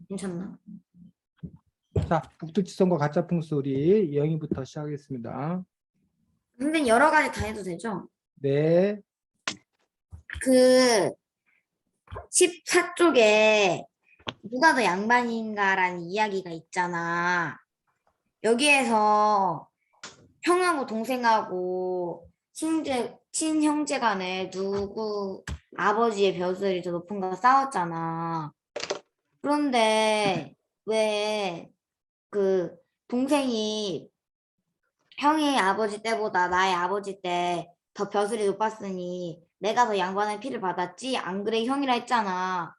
괜찮나? 자, 북두지성과 가짜풍수 우리 예영이부터 시작하겠습니다. 선생님 여러 가지 다 해도 되죠? 네, 그 14쪽에 누가 더 양반인가라는 이야기가 있잖아. 여기에서 형하고 동생하고 친형제 간에 누구 아버지의 벼슬이 더 높은가 싸웠잖아. 그런데 왜 그 동생이 형의 아버지 때보다 나의 아버지 때 더 벼슬이 높았으니 내가 더 양반의 피를 받았지? 안 그래 형이라 했잖아.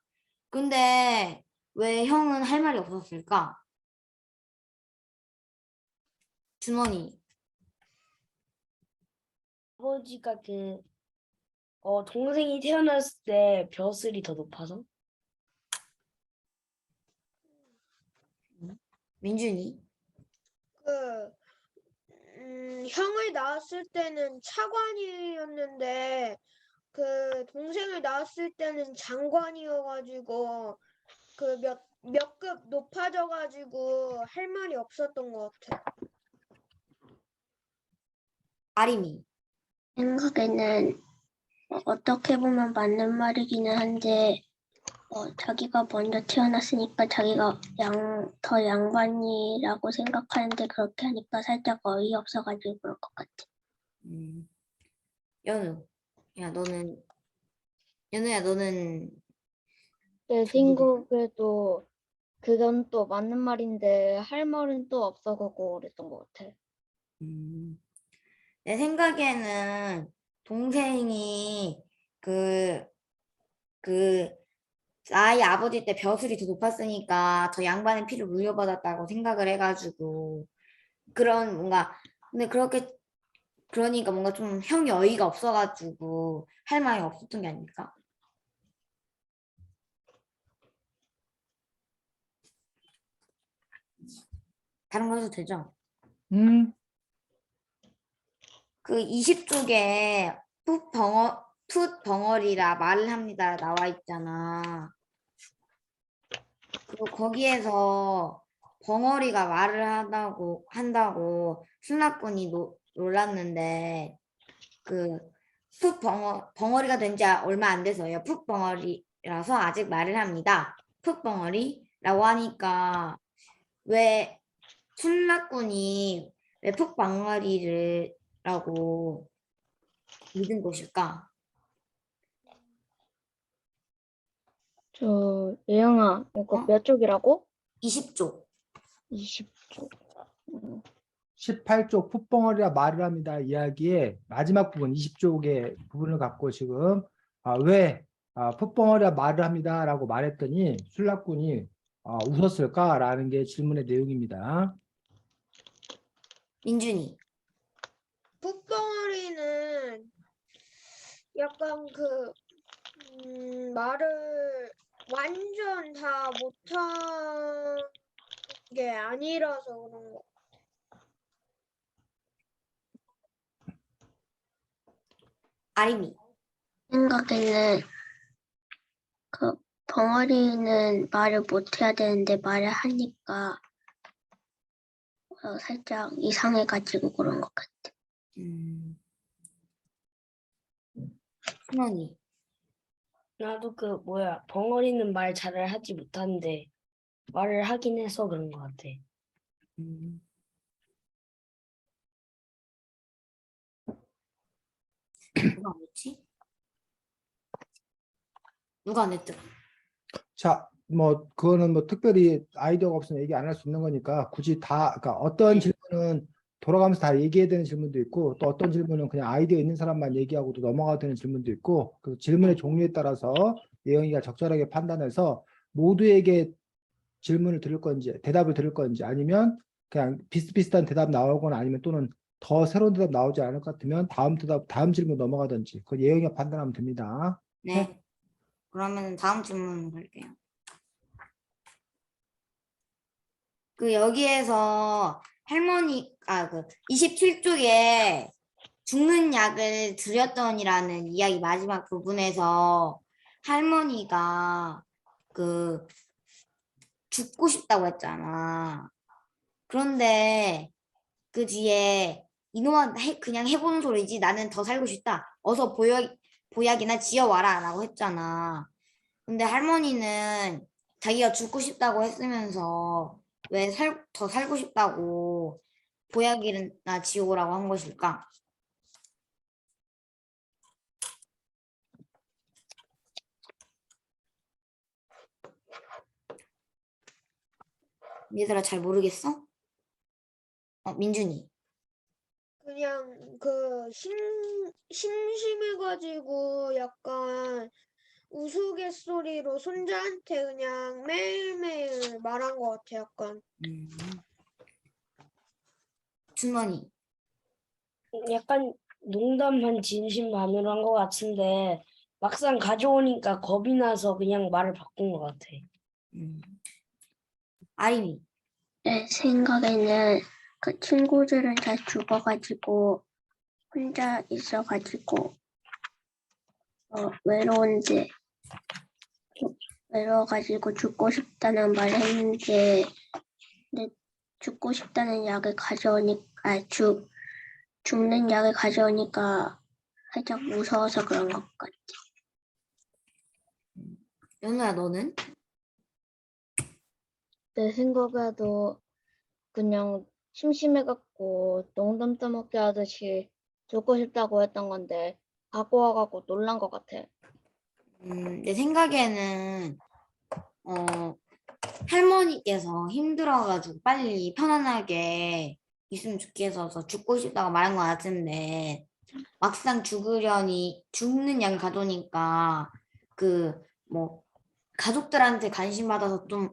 근데 왜 형은 할 말이 없었을까? 준원이. 아버지가 동생이 태어났을 때 벼슬이 더 높아서? 민준이. 형을 낳았을 때는 차관이었는데 동생을 낳았을 때는 장관이어가지고 몇 급 높아져가지고 할 말이 없었던 것 같아. 아림이. 생각에는 어떻게 보면 맞는 말이기는 한데 자기가 먼저 태어났으니까 자기가 더 양반이라고 생각하는데 그렇게 하니까 살짝 어이없어가지고 그럴 것 같아. 연우야 너는 내 생각에도 그건 또 맞는 말인데 할 말은 또 없어가고 그랬던 것 같아. 내 생각에는 동생이 나의 아버지 때 벼슬이 더 높았으니까 더 양반의 피를 물려받았다고 생각을 해가지고 그런 뭔가 근데 그러니까 뭔가 좀 형이 어이가 없어가지고 할 말이 없었던 게 아닐까? 다른 거 해도 되죠? 그 20쪽에 풋 벙어리라 말을 합니다 나와 있잖아. 그리고 거기에서 벙어리가 말을 한다고 순락군이 놀랐는데 풋 벙어리가 된 지 얼마 안 돼서요. 풋 벙어리라서 아직 말을 합니다. 풋 벙어리라고 하니까 왜 순락군이 왜 풋 벙어리라고 믿은 것일까? 예영아, 이거 몇 쪽이라고? 20쪽. 20쪽. 18쪽 풋벙어리라 말을 합니다. 이야기의 마지막 부분, 20쪽의 부분을 갖고 지금 왜 풋벙어리라 말을 합니다라고 말했더니 술락군이 웃었을까라는 게 질문의 내용입니다. 민준이. 풋벙어리는 약간 말을 완전 다 못한 게 아니라서 그런 거. 아림이. 생각에는 벙어리는 말을 못해야 되는데 말을 하니까 살짝 이상해가지고 그런 것 같아. 승원이. 나도 벙어리는 말 잘 하지 못하는데 말을 하긴 해서 그런 것 같아. 누가 안 했지? 누가 안 했더라? 자, 뭐 그거는 뭐 특별히 아이디어가 없으면 얘기 안 할 수 있는 거니까 굳이 그러니까 어떤 질문은 돌아가면서 다 얘기해야 되는 질문도 있고 또 어떤 질문은 그냥 아이디어 있는 사람만 얘기하고 또 넘어가야 되는 질문도 있고 그 질문의 종류에 따라서 예영이가 적절하게 판단해서 모두에게 질문을 들을 건지 대답을 들을 건지 아니면 그냥 비슷비슷한 대답 나오거나 아니면 또는 더 새로운 대답 나오지 않을 것 같으면 다음 질문 넘어가든지 그건 예영이가 판단하면 됩니다. 네. 그러면 다음 질문 갈게요. 여기에서 27쪽에 죽는 약을 드렸더니라는 이야기 마지막 부분에서 할머니가 죽고 싶다고 했잖아. 그런데 그 뒤에 이놈아 그냥 해보는 소리지 나는 더 살고 싶다. 어서 보약이나 지어와라 라고 했잖아. 근데 할머니는 자기가 죽고 싶다고 했으면서 왜 더 살고 싶다고 보약이나 지어오라고 한 것일까? 얘들아 잘 모르겠어? 민준이. 그냥 그 심심해가지고 약간 우스갯소리로 손자한테 그냥 매일매일 말한 것 같아, 약간. 음. 준원이. 약간 농담 반 진심 반으로 한 것 같은데 막상 가져오니까 겁이 나서 그냥 말을 바꾼 것 같아. 아림이. 내 생각에는 그 친구들은 다 죽어가지고 혼자 있어가지고 외로워가지고 죽고 싶다는 말을 했는데 근데 죽고 싶다는 약을 죽는 약을 가져오니까 살짝 무서워서 그런 것 같아. 연우야 너는? 내 생각에도 그냥 심심해갖고 농담 떠먹게 하듯이 죽고 싶다고 했던 건데 갖고 와갖고 놀란 것 같아. 내 생각에는 할머니께서 힘들어가지고 빨리 편안하게 있으면 좋겠어서 죽고 싶다고 말한 것 같은데 막상 죽는 양을 가져오니까 그 뭐 가족들한테 관심 받아서 좀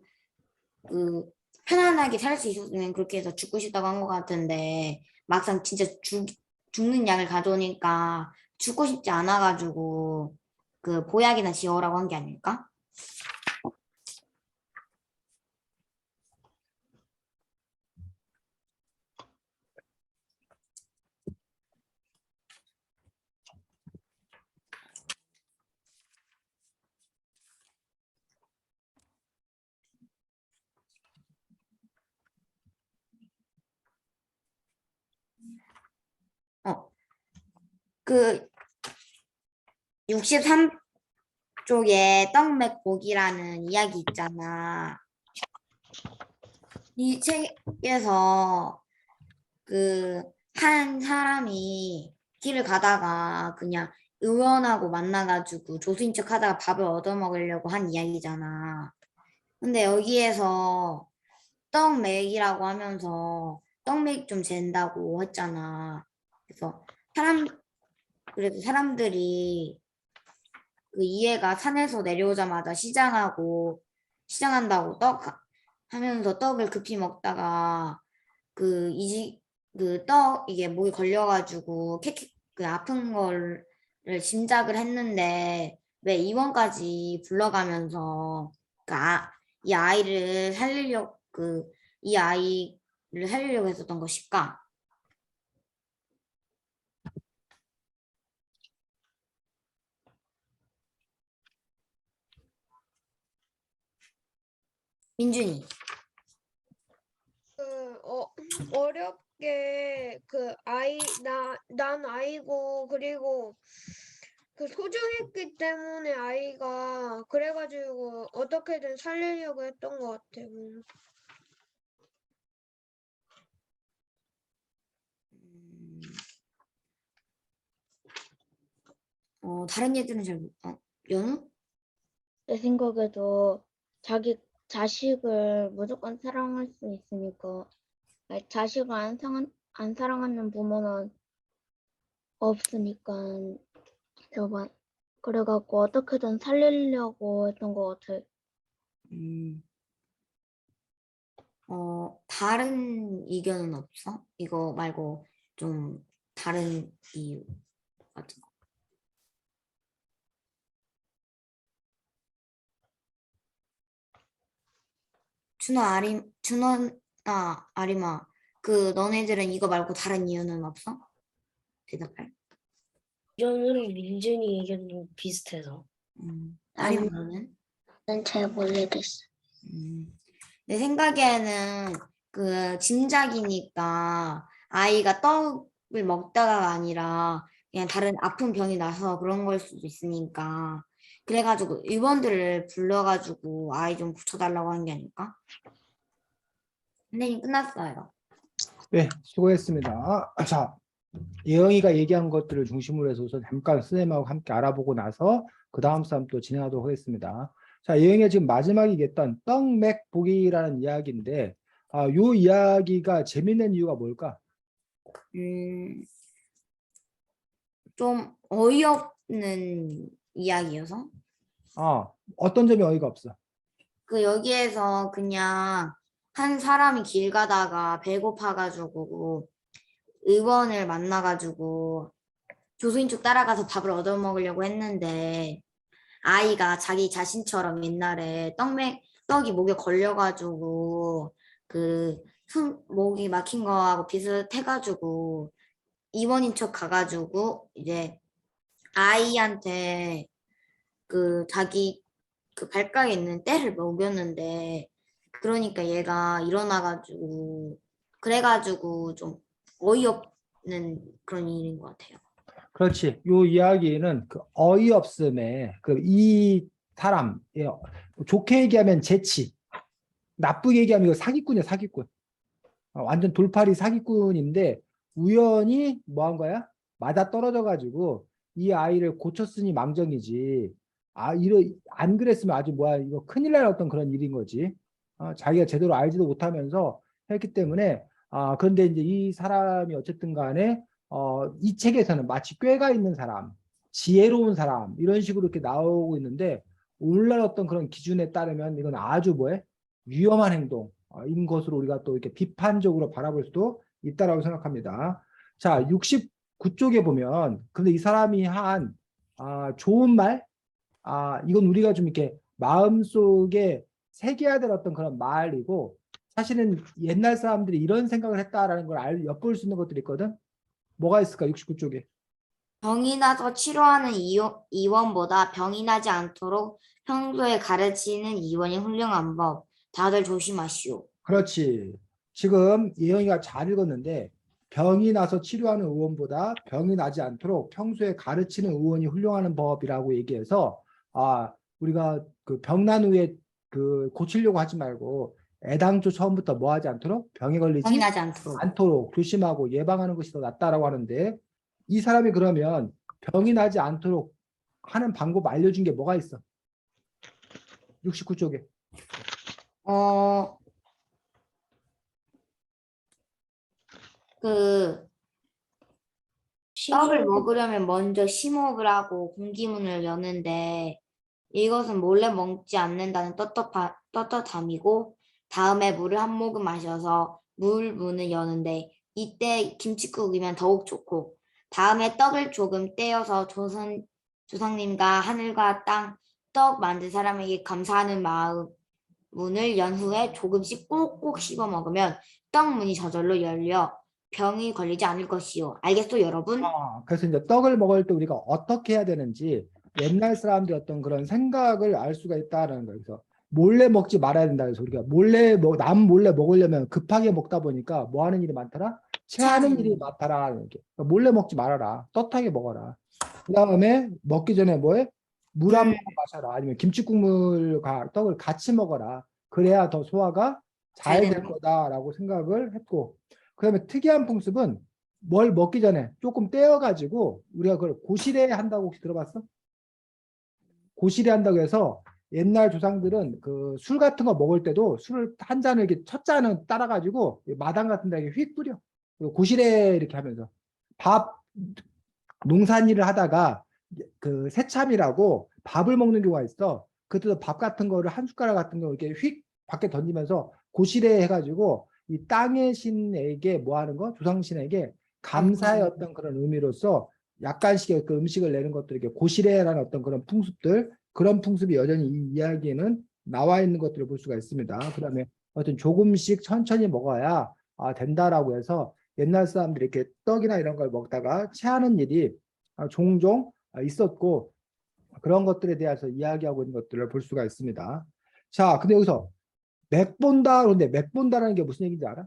그 편안하게 살 수 있었으면 그렇게 해서 죽고 싶다고 한 것 같은데 막상 진짜 죽는 양을 가져오니까 죽고 싶지 않아가지고 그 보약이나 지어오라고 한 게 아닐까? 그 63쪽에 떡맥고기라는 이야기 있잖아. 이 책에서 그 한 사람이 길을 가다가 그냥 의원하고 만나가지고 조수인 척 하다가 밥을 얻어먹으려고 한 이야기잖아. 근데 여기에서 떡맥이라고 하면서 떡맥 좀 잰다고 했잖아. 그래서 그래도 사람들이 그 이해가 산에서 내려오자마자 시장한다고 하면서 떡을 급히 먹다가 이게 목에 걸려가지고 그 아픈 거를 짐작을 했는데 왜 입원까지 불러가면서 이 아이를 살리려고 했었던 것일까? 민준이. 어렵게 난 아이고 그리고 그 소중했기 때문에 아이가 그래가지고 어떻게든 살리려고 했던 것 같아. 다른 얘들은 연우? 내 생각에도 자기 자식을 무조건 사랑할 수 있으니까 아니, 자식을 안 사랑하는 부모는 없으니까 그래갖고 어떻게든 살리려고 했던 것 같아. 음, 다른 의견은 없어? 이거 말고 좀 다른 이유 같은 거. 아리마. 너네들은 이거 말고 다른 이유는 없어? 대답할. 의견은 민준이 의견도 비슷해서. 아리마 나는 너는? 잘 모르겠어. 음, 내 생각에는 그 짐작이니까 아이가 떡을 먹다가 아니라 그냥 다른 아픈 병이 나서 그런 걸 수도 있으니까 그래가지고 의원들을 불러가지고 아이 좀 고쳐달라고 한 게 아닐까? 선생님 끝났어요. 네, 수고했습니다. 자, 예영이가 얘기한 것들을 중심으로 해서 우선 잠깐 선생님하고 함께 알아보고 나서 그 다음 싸움 또 진행하도록 하겠습니다. 자, 예영이가 지금 마지막에 얘기했던 떡맥 보기라는 이야기인데, 요 이야기가 재밌는 이유가 뭘까? 좀 어이없는 이야기여서 어떤 점이 어이가 없어? 그 여기에서 그냥 한 사람이 길 가다가 배고파가지고 의원을 만나가지고 조수인축 따라가서 밥을 얻어먹으려고 했는데 아이가 자기 자신처럼 옛날에 떡이 목에 걸려가지고 그 목이 막힌 거하고 비슷해가지고 입원인 척 가가지고 이제 아이한테 그 자기 그 발가락에 있는 때를 먹였는데 그러니까 얘가 일어나가지고 그래가지고 좀 어이없는 그런 일인 것 같아요. 그렇지. 요 이야기는 그 어이없음에 그 이 사람, 좋게 얘기하면 재치, 나쁘게 얘기하면 이거 사기꾼이야, 사기꾼. 완전 돌팔이 사기꾼인데 우연히 뭐 한 거야? 맞아 떨어져 가지고 이 아이를 고쳤으니 망정이지. 안 그랬으면 아주 뭐야 이거 큰일 날 어떤 그런 일인 거지. 자기가 제대로 알지도 못하면서 했기 때문에 그런데 이제 이 사람이 어쨌든 간에 이 책에서는 마치 꾀가 있는 사람, 지혜로운 사람 이런 식으로 이렇게 나오고 있는데 오늘날 어떤 그런 기준에 따르면 이건 아주 뭐해? 위험한 행동인 것으로 우리가 또 이렇게 비판적으로 바라볼 수도 있다라고 생각합니다. 자, 69쪽에 보면 근데 이 사람이 한 좋은 말, 이건 우리가 좀 이렇게 마음속에 새겨야 될 어떤 그런 말이고 사실은 옛날 사람들이 이런 생각을 했다라는 걸 엿볼 수 있는 것들이 있거든. 뭐가 있을까? 69쪽에. 병이 나서 치료하는 의원보다 병이 나지 않도록 평소에 가르치는 의원이 훌륭한 법. 다들 조심하시오. 그렇지. 지금 예영이가 잘 읽었는데 병이 나서 치료하는 의원보다 병이 나지 않도록 평소에 가르치는 의원이 훌륭한 법이라고 얘기해서 우리가 그 병난 후에 그 고치려고 하지 말고 애당초 처음부터 뭐 하지 않도록 병에 병이 걸리지 나지 않도록. 않도록 조심하고 예방하는 것이 더 낫다라고 하는데 이 사람이 그러면 병이 나지 않도록 하는 방법 알려준 게 뭐가 있어? 69쪽에. 그 떡을 먹으려면 먼저 심호흡을 하고 공기문을 여는데 이것은 몰래 먹지 않는다는 떳떳함이고 다음에 물을 한 모금 마셔서 문을 여는데 이때 김칫국이면 더욱 좋고 다음에 떡을 조금 떼어서 조상님과 하늘과 땅 떡 만든 사람에게 감사하는 문을 연 후에 조금씩 꼭꼭 씹어 먹으면 떡 문이 저절로 열려 병이 걸리지 않을 것이요. 알겠소, 여러분? 그래서 이제 떡을 먹을 때 우리가 어떻게 해야 되는지 옛날 사람들의 어떤 그런 생각을 알 수가 있다라는 거예요. 그래서 몰래 먹지 말아야 된다. 그래서 우리가 남 몰래 먹으려면 급하게 먹다 보니까 뭐 하는 일이 많더라? 체하는 일이 많더라. 이렇게. 그러니까 몰래 먹지 말아라. 떳하게 먹어라. 그 다음에 먹기 전에 뭐해? 물 한 모금 마셔라. 아니면 김치국물과 떡을 같이 먹어라. 그래야 더 소화가 잘 될 되는 거. 거다라고 생각을 했고 그 다음에 특이한 풍습은 뭘 먹기 전에 조금 떼어가지고 우리가 그걸 고시래 한다고 혹시 들어봤어? 고시래 한다고 해서 옛날 조상들은 그 술 같은 거 먹을 때도 술을 한 잔을 이렇게 첫 잔은 따라가지고 마당 같은 데에 휙 뿌려. 그리고 고시래 이렇게 하면서 농산일을 하다가 그 새참이라고 밥을 먹는 경우가 있어. 그때도 밥 같은 거를 한 숟가락 같은 거 이렇게 휙 밖에 던지면서 고시래 해가지고 이 땅의 신에게 뭐 하는 거? 조상신에게 감사의 어떤 그런 의미로서 약간씩의 그 음식을 내는 것들, 이렇게 고시래라는 어떤 그런 풍습들, 그런 풍습이 여전히 이 이야기에는 나와 있는 것들을 볼 수가 있습니다. 그 다음에 어떤 조금씩 천천히 먹어야 된다라고 해서 옛날 사람들이 이렇게 떡이나 이런 걸 먹다가 체하는 일이 종종 있었고 그런 것들에 대해서 이야기하고 있는 것들을 볼 수가 있습니다. 자, 근데 여기서 맥 본다. 그런데 맥 본다라는 게 무슨 얘기인지 알아?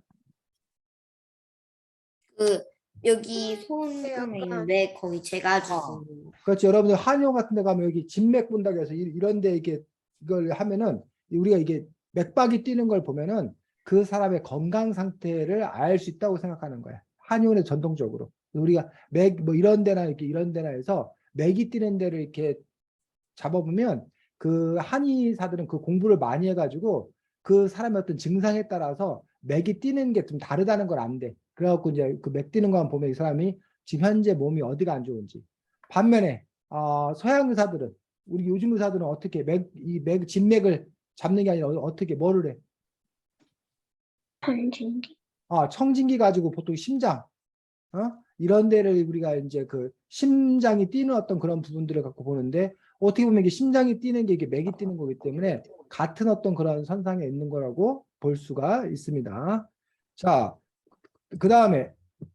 그 여기 손등에 약간- 있는데 거기 재가지고 그렇지. 여러분들 한의원 같은 데 가면 여기 진맥 본다고 해서 이런 데 이게 이걸 하면은 우리가 이게 맥박이 뛰는 걸 보면은 그 사람의 건강 상태를 알 수 있다고 생각하는 거야. 한의원의 전통적으로. 우리가 맥 뭐 이런 데나 이렇게 이런 데나 해서 맥이 뛰는 데를 이렇게 잡아보면 그 한의사들은 그 공부를 많이 해가지고 그 사람의 어떤 증상에 따라서 맥이 뛰는 게 좀 다르다는 걸 안대. 그래갖고 이제 그 맥 뛰는 거만 보면 이 사람이 지금 현재 몸이 어디가 안 좋은지. 반면에 서양 의사들은 우리 요즘 의사들은 어떻게 이맥 진맥을 잡는 게 아니라 어떻게 뭐를 해? 천진기. 청진기 가지고 보통 심장, 이런 데를 우리가 이제 그 심장이 뛰는 어떤 그런 부분들을 갖고 보는데 어떻게 보면 이게 심장이 뛰는 게 이게 맥이 뛰는 거기 때문에 같은 어떤 그런 선상에 있는 거라고 볼 수가 있습니다. 자, 그 다음에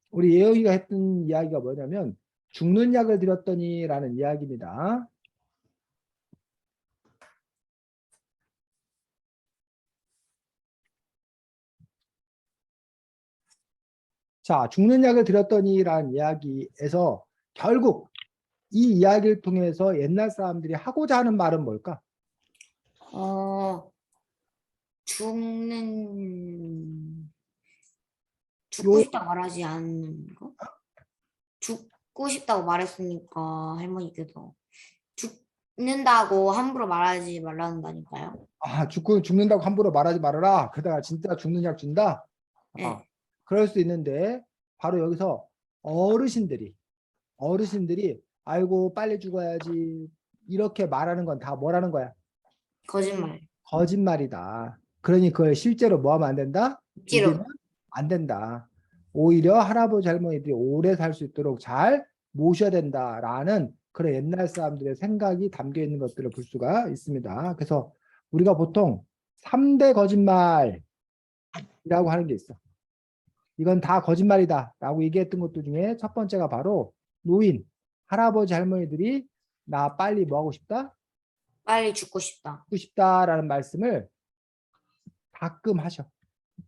우리 예영이가 했던 이야기가 뭐냐면 죽는 약을 드렸더니라는 이야기입니다. 자, 죽는 약을 드렸더니라는 이야기에서 결국 이 이야기를 통해서 옛날 사람들이 하고자 하는 말은 뭘까? 죽고 요- 싶다고 말하지 않는 거? 죽고 싶다고 말했으니까 할머니께서 죽는다고 함부로 말하지 말라는다니까요. 죽는다고 함부로 말하지 말아라. 그러다가 진짜 죽는 약 준다. 네. 그럴 수 있는데 바로 여기서 어르신들이 아이고 빨리 죽어야지 이렇게 말하는 건 다 뭐라는 거야? 거짓말. 거짓말이다. 그러니 그걸 실제로 뭐 하면 안 된다? 억지로. 믿으면 안 된다. 오히려 할아버지 할머니들이 오래 살 수 있도록 잘 모셔야 된다라는 그런 옛날 사람들의 생각이 담겨 있는 것들을 볼 수가 있습니다. 그래서 우리가 보통 3대 거짓말이라고 하는 게 있어. 이건 다 거짓말이다 라고 얘기했던 것들 중에 첫 번째가 바로 노인, 할아버지 할머니들이 나 빨리 뭐 하고 싶다? 빨리 죽고 싶다. 죽고 싶다라는 말씀을 가끔 하셔.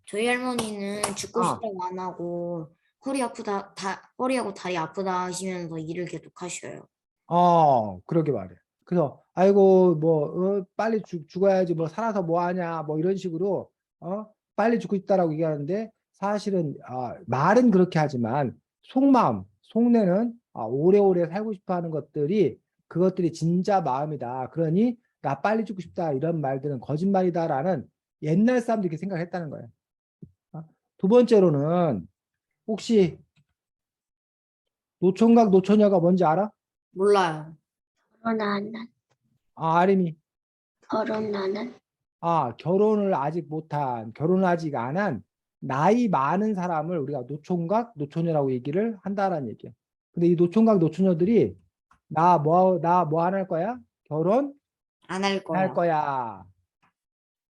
저희 할머니는 죽고 아. 싶다고 안 하고 허리하고 다리 아프다 하시면서 일을 계속 하셔요. 그러게 말이야. 그래서 아이고 뭐 빨리 죽어야지 뭐 살아서 뭐 하냐 뭐 이런 식으로 빨리 죽고 싶다라고 얘기하는데 사실은 말은 그렇게 하지만 속마음, 속내는 오래오래 살고 싶어 하는 것들이 그것들이 진짜 마음이다. 그러니 나 빨리 죽고 싶다 이런 말들은 거짓말이다라는 옛날 사람들이 이렇게 생각했다는 거예요. 두 번째로는 혹시 노총각 노처녀가 뭔지 알아? 몰라요. 결혼하는. 아림이 결혼하는. 결혼을 아직 못한, 결혼을 아직 안 한 나이 많은 사람을 우리가 노총각, 노처녀라고 얘기를 한다라는 얘기야. 근데 이 노총각, 노처녀들이 나 뭐 안 할 거야? 결혼 안 할 안 할 거야. 거야.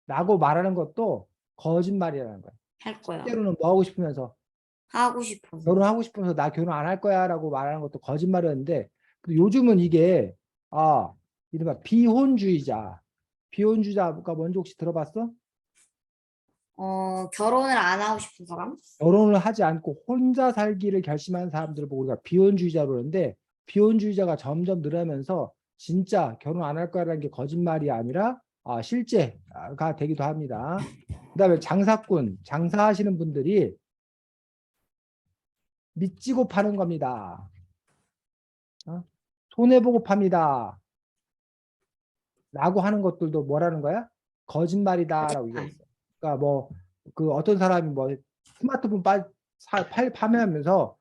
라고 말하는 것도 거짓말이라는 거야. 할 거야. 실제로는 뭐 하고 싶으면서 하고 싶어서. 결혼하고 싶으면서 나 결혼 안 할 거야 라고 말하는 것도 거짓말이었는데 요즘은 이게 이른바 비혼주의자가 뭔지 혹시 들어봤어? 결혼을 안 하고 싶은 사람? 결혼을 하지 않고 혼자 살기를 결심한 사람들을 보고 우리가 비혼주의자로 그러는데 비혼주의자가 점점 늘어나면서 진짜 결혼 안 할 거라는 게 거짓말이 아니라 실제가 되기도 합니다. 그다음에 장사하시는 분들이 믿지고 파는 겁니다. 손해보고 팝니다. 라고 하는 것들도 뭐라는 거야? 거짓말이다라고 거짓말. 얘기했어. 그러니까 뭐 그 어떤 사람이 뭐 스마트폰 판매하면서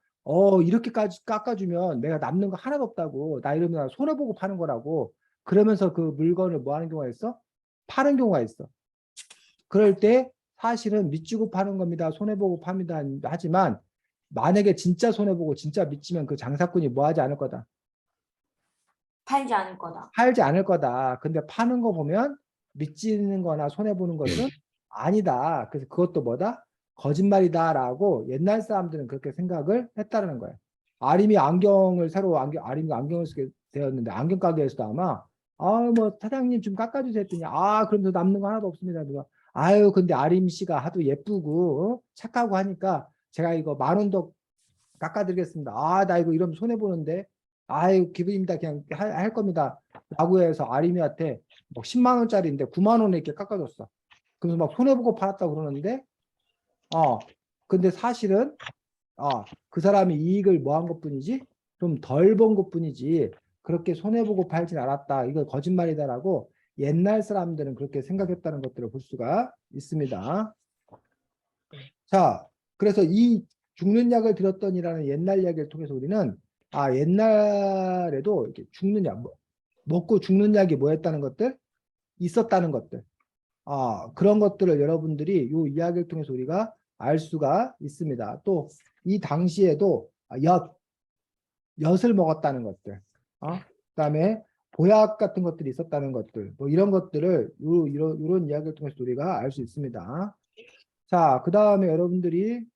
이렇게까지 깎아주면 내가 남는 거 하나도 없다고 나 이러면 손해보고 파는 거라고 그러면서 그 물건을 뭐 하는 경우가 있어? 파는 경우가 있어. 그럴 때 사실은 믿지고 파는 겁니다. 손해보고 팝니다. 하지만 만약에 진짜 손해보고 진짜 믿지면 그 장사꾼이 뭐 하지 않을 거다. 팔지 않을 거다. 팔지 않을 거다. 근데 파는 거 보면 믿지는 거나 손해보는 것은 아니다. 그래서 그것도 뭐다? 거짓말이다라고 옛날 사람들은 그렇게 생각을 했다는 거예요. 아림이 아림이 안경을 쓰게 되었는데 안경 가게에서도 아마 뭐 사장님 좀 깎아주세요 했더니 그러면서 남는 거 하나도 없습니다. 아유, 근데 아림 씨가 하도 예쁘고 착하고 하니까 제가 이거 10,000원 더 깎아드리겠습니다. 아, 나 이거 이러면 손해보는데. 아유, 기분입니다. 그냥 할 겁니다. 라고 해서 아림이한테 뭐 10만 원짜리인데 9만 원에 이렇게 깎아줬어. 그래서 막 손해보고 팔았다고 그러는데, 근데 사실은, 그 사람이 이익을 뭐 한 것뿐이지? 좀 덜 본 것뿐이지. 그렇게 손해보고 팔진 않았다. 이거 거짓말이다라고 옛날 사람들은 그렇게 생각했다는 것들을 볼 수가 있습니다. 자, 그래서 이 죽는 약을 들었더니라는 옛날 이야기를 통해서 우리는 옛날에도 이렇게 죽는 약, 먹고 죽는 약이 뭐였다는 것들, 있었다는 것들, 그런 것들을 여러분들이 이 이야기를 통해서 우리가 알 수가 있습니다. 또 이 당시에도 엿을 먹었다는 것들, 그다음에 보약 같은 것들이 있었다는 것들, 뭐 이런 것들을 이런 이야기를 통해서 우리가 알 수 있습니다. 자, 그 다음에 여러분들이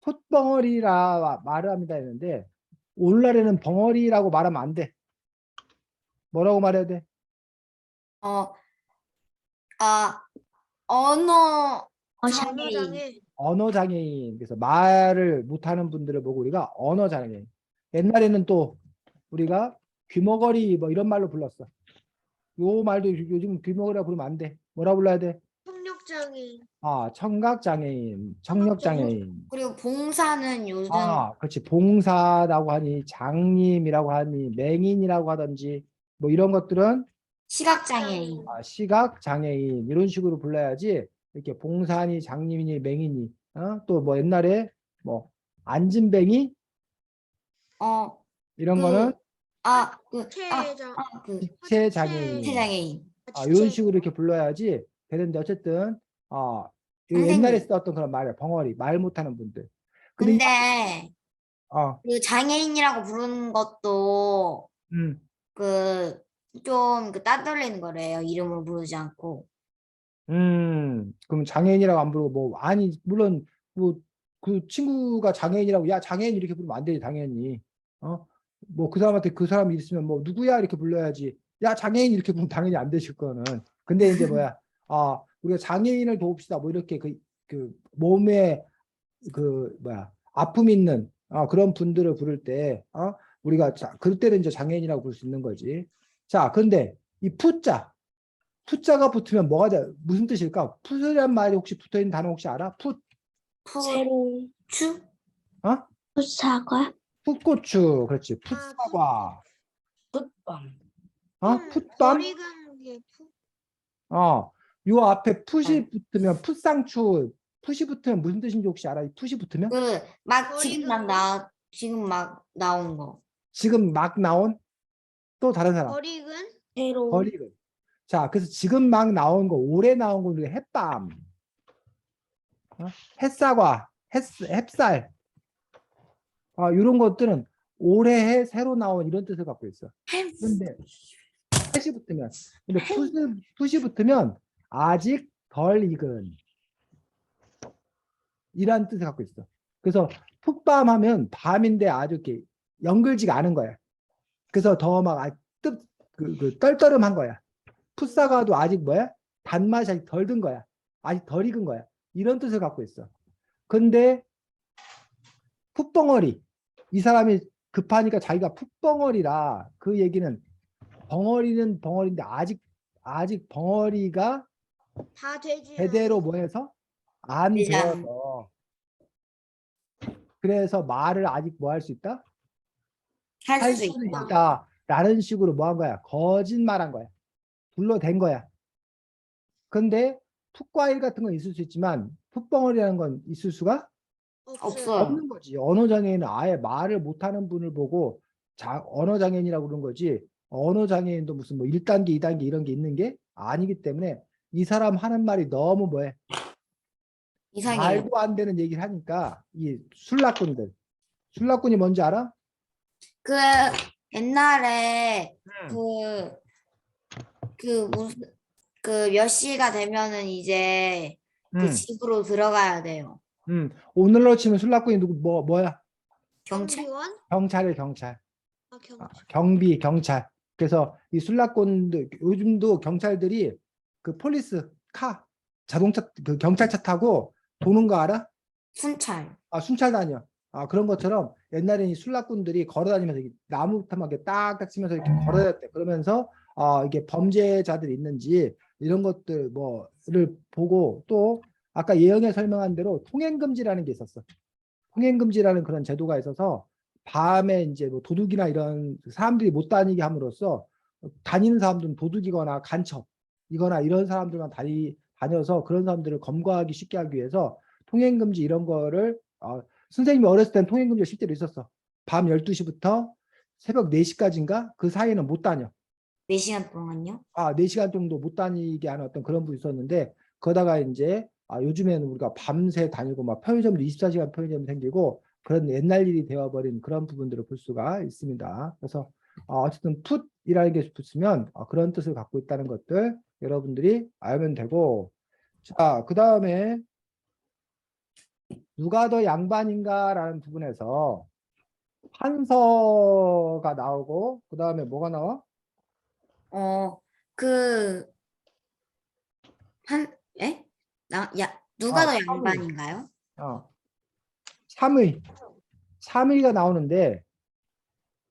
톳벙어리라 말을 합니다 했는데 오늘날에는 벙어리라고 말하면 안 돼. 뭐라고 말해야 돼? 언어 언어장애. 장애인. 언어 장애인. 그래서 말을 못하는 분들을 보고 우리가 언어 장애인. 옛날에는 또 우리가 귀머거리 뭐 이런 말로 불렀어. 요 말도 요즘 귀머거리라고 부르면 안 돼. 뭐라 불러야 돼? 청력장애. 청각장애인, 청력장애인. 그리고 봉사는 요즘 그렇지. 봉사라고 하니, 장님이라고 하니, 맹인이라고 하든지, 뭐 이런 것들은 시각장애인. 시각장애인, 이런 식으로 불러야지, 이렇게 봉사니, 장님이니, 맹인이, 또 뭐 옛날에, 뭐, 안진뱅이? 이런 거는 지체장애인. 지체장애인. 이런 식으로 이렇게 불러야지 되는데, 어쨌든, 이거 옛날에 선생님. 썼던 그런 말이야. 벙어리, 말 못하는 분들. 근데, 근데 그 장애인이라고 부르는 것도 좀 따돌리는 거래요. 이름으로 부르지 않고. 그럼 장애인이라고 안 부르고 뭐 아니 물론 뭐 그 친구가 장애인이라고 야 장애인 이렇게 부르면 안 되지 당연히. 뭐 그 사람한테 그 사람이 있으면 뭐 누구야 이렇게 불러야지. 야 장애인 이렇게 부르면 당연히 안 되실 거는. 근데 이제 뭐야 우리가 장애인을 도웁시다 뭐 이렇게 그 몸에 그 뭐야 아픔 있는 그런 분들을 부를 때 우리가 그럴 때는 이제 장애인이라고 부를 수 있는 거지. 자, 근데 이 푸자가 붙으면 뭐가 돼? 무슨 뜻일까? 푸이란 말이 혹시 붙어 있는 단어 혹시 알아? 새로운 추? 풋사과. 풋고추. 그렇지. 풋사과. 풋밤. 풋밤? 거리간 게 요 앞에 풋이 붙으면 풋상추. 풋이 붙으면 무슨 뜻인지 혹시 알아? 이 풋이 붙으면? 지금 막 나온 거. 지금 막 나온 또 다른 사람. 거리근. 새로운 거리근. 자, 그래서 지금 막 나온 거, 올해 나온 거 우리가 햇밤, 햇사과, 햇살, 이런 것들은 올해 새로 나온 이런 뜻을 갖고 있어. 그런데 햇이 붙으면, 근데 풋이 붙으면 아직 덜 익은 이란 뜻을 갖고 있어. 그래서 풋밤 하면 밤인데 아주 이렇게 연글지가 않은 거야. 그래서 더 막 떨떠름한 거야. 풋사과도 아직 뭐야? 단맛이 아직 덜 든 거야. 아직 덜 익은 거야. 이런 뜻을 갖고 있어. 근데 풋벙어리. 이 사람이 급하니까 자기가 풋벙어리라 그 얘기는 벙어리는 벙어리인데 아직 벙어리가 다 되지. 제대로 뭐해서 안 되잖아. 되어서 그래서 말을 아직 뭐 할 수 있다? 할 할 수 수는 있다. 있다. 라는 식으로 뭐 한 거야? 거짓말한 거야. 불러댄 거야. 근데 풋과일 같은 건 있을 수 있지만 풋벙어리라는 건 있을 수가 없어요. 없는 거지. 언어 장애인은 아예 말을 못하는 분을 보고 언어 장애인이라고 그런 거지. 언어 장애인도 무슨 뭐 1단계, 2단계 이런 게 있는 게 아니기 때문에 이 사람 하는 말이 너무 뭐해? 이상해요. 말도 안 되는 얘기를 하니까 이 술락군이 뭔지 알아? 그 옛날에 몇 시가 되면은 이제 그 집으로 들어가야 돼요. 오늘로 치면 술락군이 누구 뭐야? 경찰. 경비원? 경찰이에요, 경찰. 경찰. 경비, 경찰. 그래서 이 술락꾼들 요즘도 경찰들이 그 폴리스 카 자동차 그 경찰차 타고 도는 거 알아? 순찰. 순찰 다녀. 그런 것처럼 옛날에는 이 술락꾼들이 걸어다니면서 이렇게 나무타막에 딱딱 치면서 이렇게 걸어다녔대. 그러면서 이게 범죄자들이 있는지 이런 것들 뭐를 보고 또 아까 예영에 설명한 대로 통행금지라는 게 있었어. 통행금지라는 그런 제도가 있어서 밤에 이제 뭐 도둑이나 이런 사람들이 못 다니게 함으로써 다니는 사람들은 도둑이거나 간첩이거나 이런 사람들만 다녀서 그런 사람들을 검거하기 쉽게 하기 위해서 통행금지 이런 거를 선생님이 어렸을 땐 통행금지가 실제로 있었어. 밤 12시부터 새벽 4시까지인가 그 사이에는 못 다녀. 4시간 동안요? 4시간 정도 못 다니게 하는 어떤 그런 분이 있었는데 거다가 이제 요즘에는 우리가 밤새 다니고 막 편의점도 24시간 편의점이 생기고 그런 옛날 일이 되어버린 그런 부분들을 볼 수가 있습니다. 그래서 어쨌든 풋이라는 게 붙으면 그런 뜻을 갖고 있다는 것들 여러분들이 알면 되고 자, 그 다음에 누가 더 양반인가라는 부분에서 판서가 나오고 그 다음에 뭐가 나와? 그, 에? 누가 더 참의. 양반인가요? 참의. 참의가 나오는데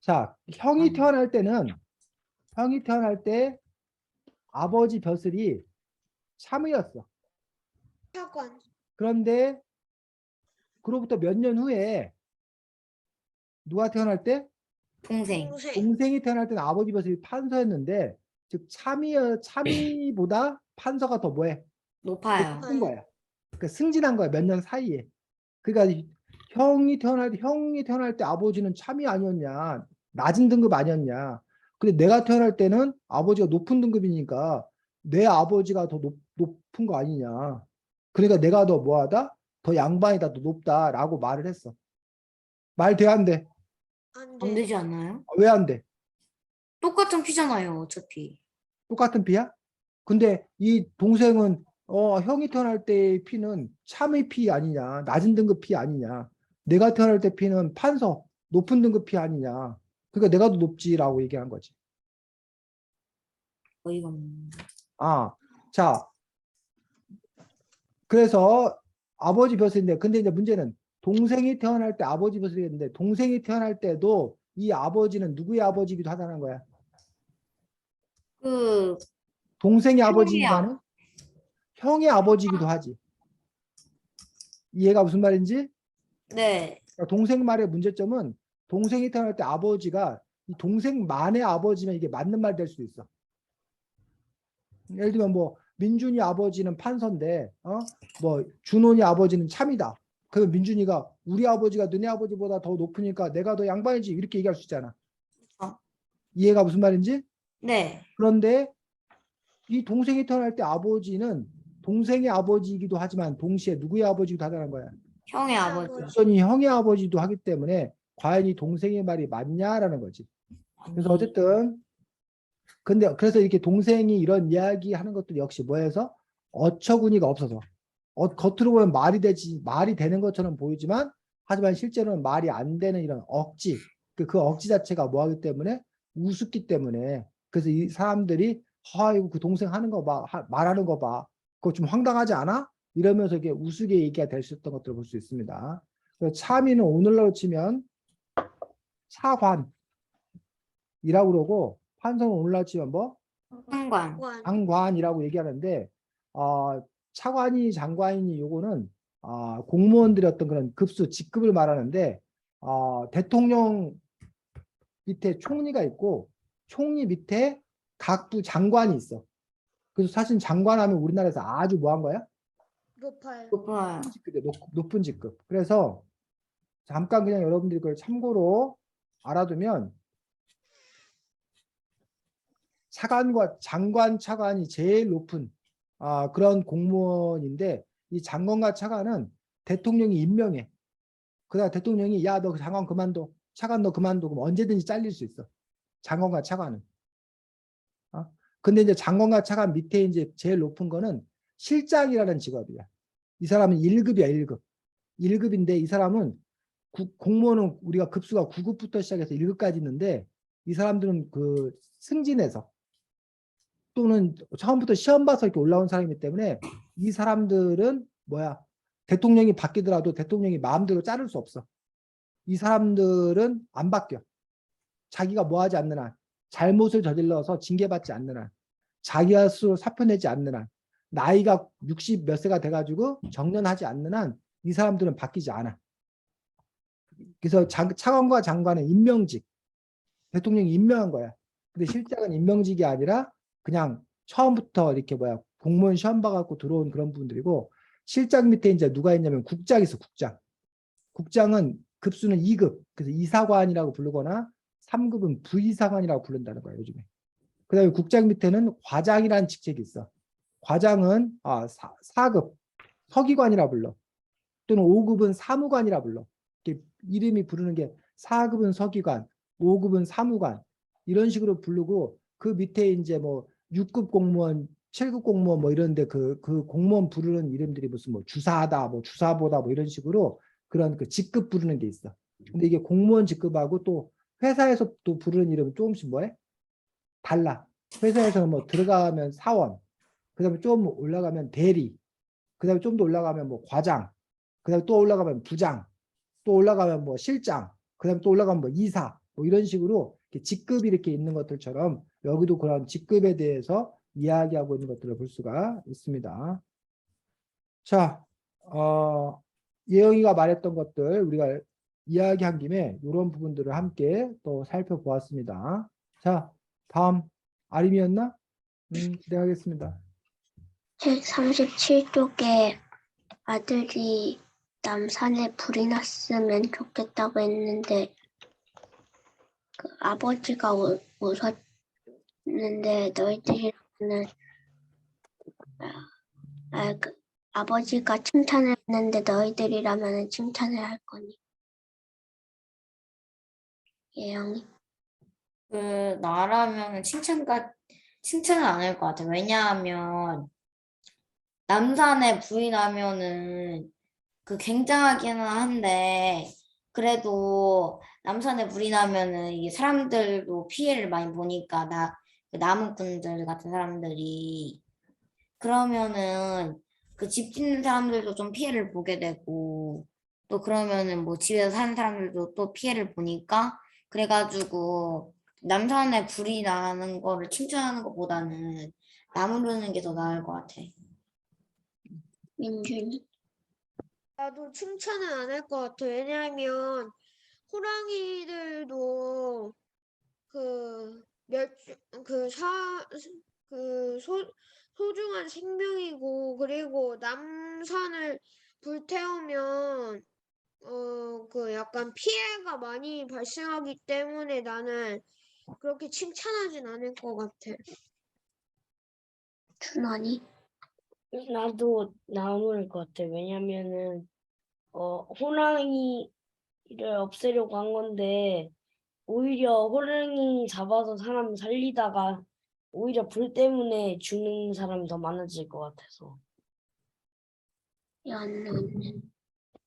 자, 형이 태어날 때 아버지 벼슬이 참의였어. 차관. 그런데 그로부터 몇 년 후에 누가 태어날 때? 동생. 동생이 태어날 때는 아버지 벼슬이 판서였는데 즉 참의보다 판서가 더 뭐해? 높아요. 높은 거야. 그러니까 승진한 거야. 몇 년 사이에. 그러니까 형이 태어날 때 아버지는 참의 아니었냐? 낮은 등급 아니었냐? 근데 내가 태어날 때는 아버지가 높은 등급이니까 내 아버지가 더 높은 거 아니냐? 그러니까 내가 더 뭐하다? 더 양반이다, 더 높다라고 말을 했어. 말 돼, 안 돼? 안 안 돼. 되지 않아요? 왜 안 돼? 똑같은 피잖아요, 어차피. 똑같은 피야? 근데 이 동생은 형이 태어날 때의 피는 참의 피 아니냐, 낮은 등급 피 아니냐, 내가 태어날 때 피는 판서 높은 등급 피 아니냐, 그러니까 내가 더 높지라고 얘기한 거지. 어이가 없네. 자, 그래서 아버지 벼슬인데, 근데 이제 문제는 동생이 태어날 때 아버지 벼슬이었는데, 동생이 태어날 때도 이 아버지는 누구의 아버지이기도 하다는 거야. 그, 동생의 형이야. 아버지보다는 형의 아버지이기도 하지. 이해가 무슨 말인지? 네. 그러니까 동생 말의 문제점은 동생이 태어날 때 아버지가 이 동생만의 아버지면 이게 맞는 말 될 수도 있어. 예를 들면 뭐 민준이 아버지는 판서인데 뭐 준원이 아버지는 참이다. 그러면 민준이가 우리 아버지가 너네 아버지보다 더 높으니까 내가 더 양반이지 이렇게 얘기할 수 있잖아. 이해가 무슨 말인지? 네. 그런데 이 동생이 태어날 때 아버지는 동생의 아버지이기도 하지만 동시에 누구의 아버지이기도 하다는 거야. 형의 아버지. 여전히 형의 아버지도 하기 때문에 과연 이 동생의 말이 맞냐라는 거지. 그래서 어쨌든 근데 그래서 이렇게 동생이 이런 이야기 하는 것도 역시 뭐해서 어처구니가 없어서 겉으로 보면 말이 되는 것처럼 보이지만 하지만 실제로는 말이 안 되는 이런 억지 그 억지 자체가 뭐하기 때문에 우습기 때문에 그래서 이 사람들이 아이고 그 동생 하는 거 봐 말하는 거 봐 그거 좀 황당하지 않아? 이러면서 이게 우스개 얘기가 될 수 있던 것들을 볼 수 있습니다. 그래서 참의는 오늘날로 치면 차관이라고 그러고 판서는 오늘날 치면 뭐 상관. 장관이라고 얘기하는데 차관이 장관이니 요거는 공무원들의 어떤 그런 급수 직급을 말하는데 대통령 밑에 총리가 있고 총리 밑에 각 부 장관이 있어. 그래서 사실 장관하면 우리나라에서 아주 뭐한 거야? 높아요. 높아요. 높은 직급. 그래서 잠깐 그냥 여러분들이 그걸 참고로 알아두면 차관과 장관 차관이 제일 높은 그런 공무원인데 이 장관과 차관은 대통령이 임명해. 그다음 대통령이 야 너 장관 그만둬. 차관 너 그만둬. 그럼 언제든지 잘릴 수 있어. 장관과 차관은. 근데 이제 장관과 차관 밑에 이제 제일 높은 거는 실장이라는 직업이야. 이 사람은 1급이야, 1급. 1급인데 이 사람은 공무원은 우리가 급수가 9급부터 시작해서 1급까지 있는데 이 사람들은 그 승진해서 또는 처음부터 시험 봐서 이렇게 올라온 사람이기 때문에 이 사람들은 뭐야? 대통령이 바뀌더라도 대통령이 마음대로 자를 수 없어. 이 사람들은 안 바뀌어. 자기가 뭐 하지 않는 한, 잘못을 저질러서 징계받지 않는 한, 자기가 스스로 사표 내지 않는 한, 나이가 60 몇 세가 돼가지고 정년하지 않는 한 이 사람들은 바뀌지 않아. 그래서 차관과 장관은 임명직, 대통령이 임명한 거야. 근데 실장은 임명직이 아니라 그냥 처음부터 이렇게 뭐야 공무원 시험 봐갖고 들어온 그런 분들이고, 실장 밑에 이제 누가 있냐면 국장이 있어. 국장. 국장은 급수는 2급. 그래서 이사관이라고 부르거나 3급은 부이사관이라고 부른다는 거야, 요즘에. 그다음에 국장 밑에는 과장이라는 직책이 있어. 과장은 4급 서기관이라 불러. 또는 5급은 사무관이라 불러. 이렇게 이름이 부르는 게 4급은 서기관, 5급은 사무관 이런 식으로 부르고, 그 밑에 이제 뭐 6급 공무원, 7급 공무원 뭐 이런데 그 공무원 부르는 이름들이 무슨 뭐 주사하다, 뭐 주사보다 뭐 이런 식으로 그런 그 직급 부르는 게 있어. 근데 이게 공무원 직급하고 또 회사에서 또 부르는 이름은 조금씩 뭐해? 달라. 회사에서는 뭐 들어가면 사원, 그다음에 좀 올라가면 대리, 그다음에 좀 더 올라가면 뭐 과장, 그다음에 또 올라가면 부장, 또 올라가면 뭐 실장, 그다음에 또 올라가면 뭐 이사, 뭐 이런 식으로 이렇게 직급이 이렇게 있는 것들처럼 여기도 그런 직급에 대해서 이야기하고 있는 것들을 볼 수가 있습니다. 자, 예영이가 말했던 것들 우리가 이야기한 김에 이런 부분들을 함께 또 살펴보았습니다. 자, 다음 아림이었나? 네, 하겠습니다. 책 37쪽에 아들이 남산에 불이 났으면 좋겠다고 했는데 그 아버지가 웃었는데 너희들이라면은 그 아버지가 칭찬을 했는데 너희들이라면은 칭찬을 할 거니? 예영이? 나라면 칭찬은 안 할 것 같아. 왜냐하면 남산에 불이 나면은 굉장하기는 한데, 그래도 남산에 불이 나면은 이게 사람들도 피해를 많이 보니까 그 나무꾼들 같은 사람들이, 그러면은 그 집 짓는 사람들도 좀 피해를 보게 되고, 또 그러면은 뭐 집에서 사는 사람들도 또 피해를 보니까, 그래가지고 남산에 불이 나는 거를 칭찬하는 것보다는 나무르는 게 더 나을 것 같아. 민준이? 나도 칭찬은 안 할 것 같아. 왜냐하면 호랑이들도 그 소중한 생명이고, 그리고 남산을 불태우면 약간 피해가 많이 발생하기 때문에 나는 그렇게 칭찬하진 않을 것 같아. 준환이? 나도 나무를 것 같아. 왜냐면은 호랑이를 없애려고 한 건데 오히려 호랑이 잡아서 사람 살리다가 오히려 불 때문에 죽는 사람이 더 많아질 것 같아서. 연우는?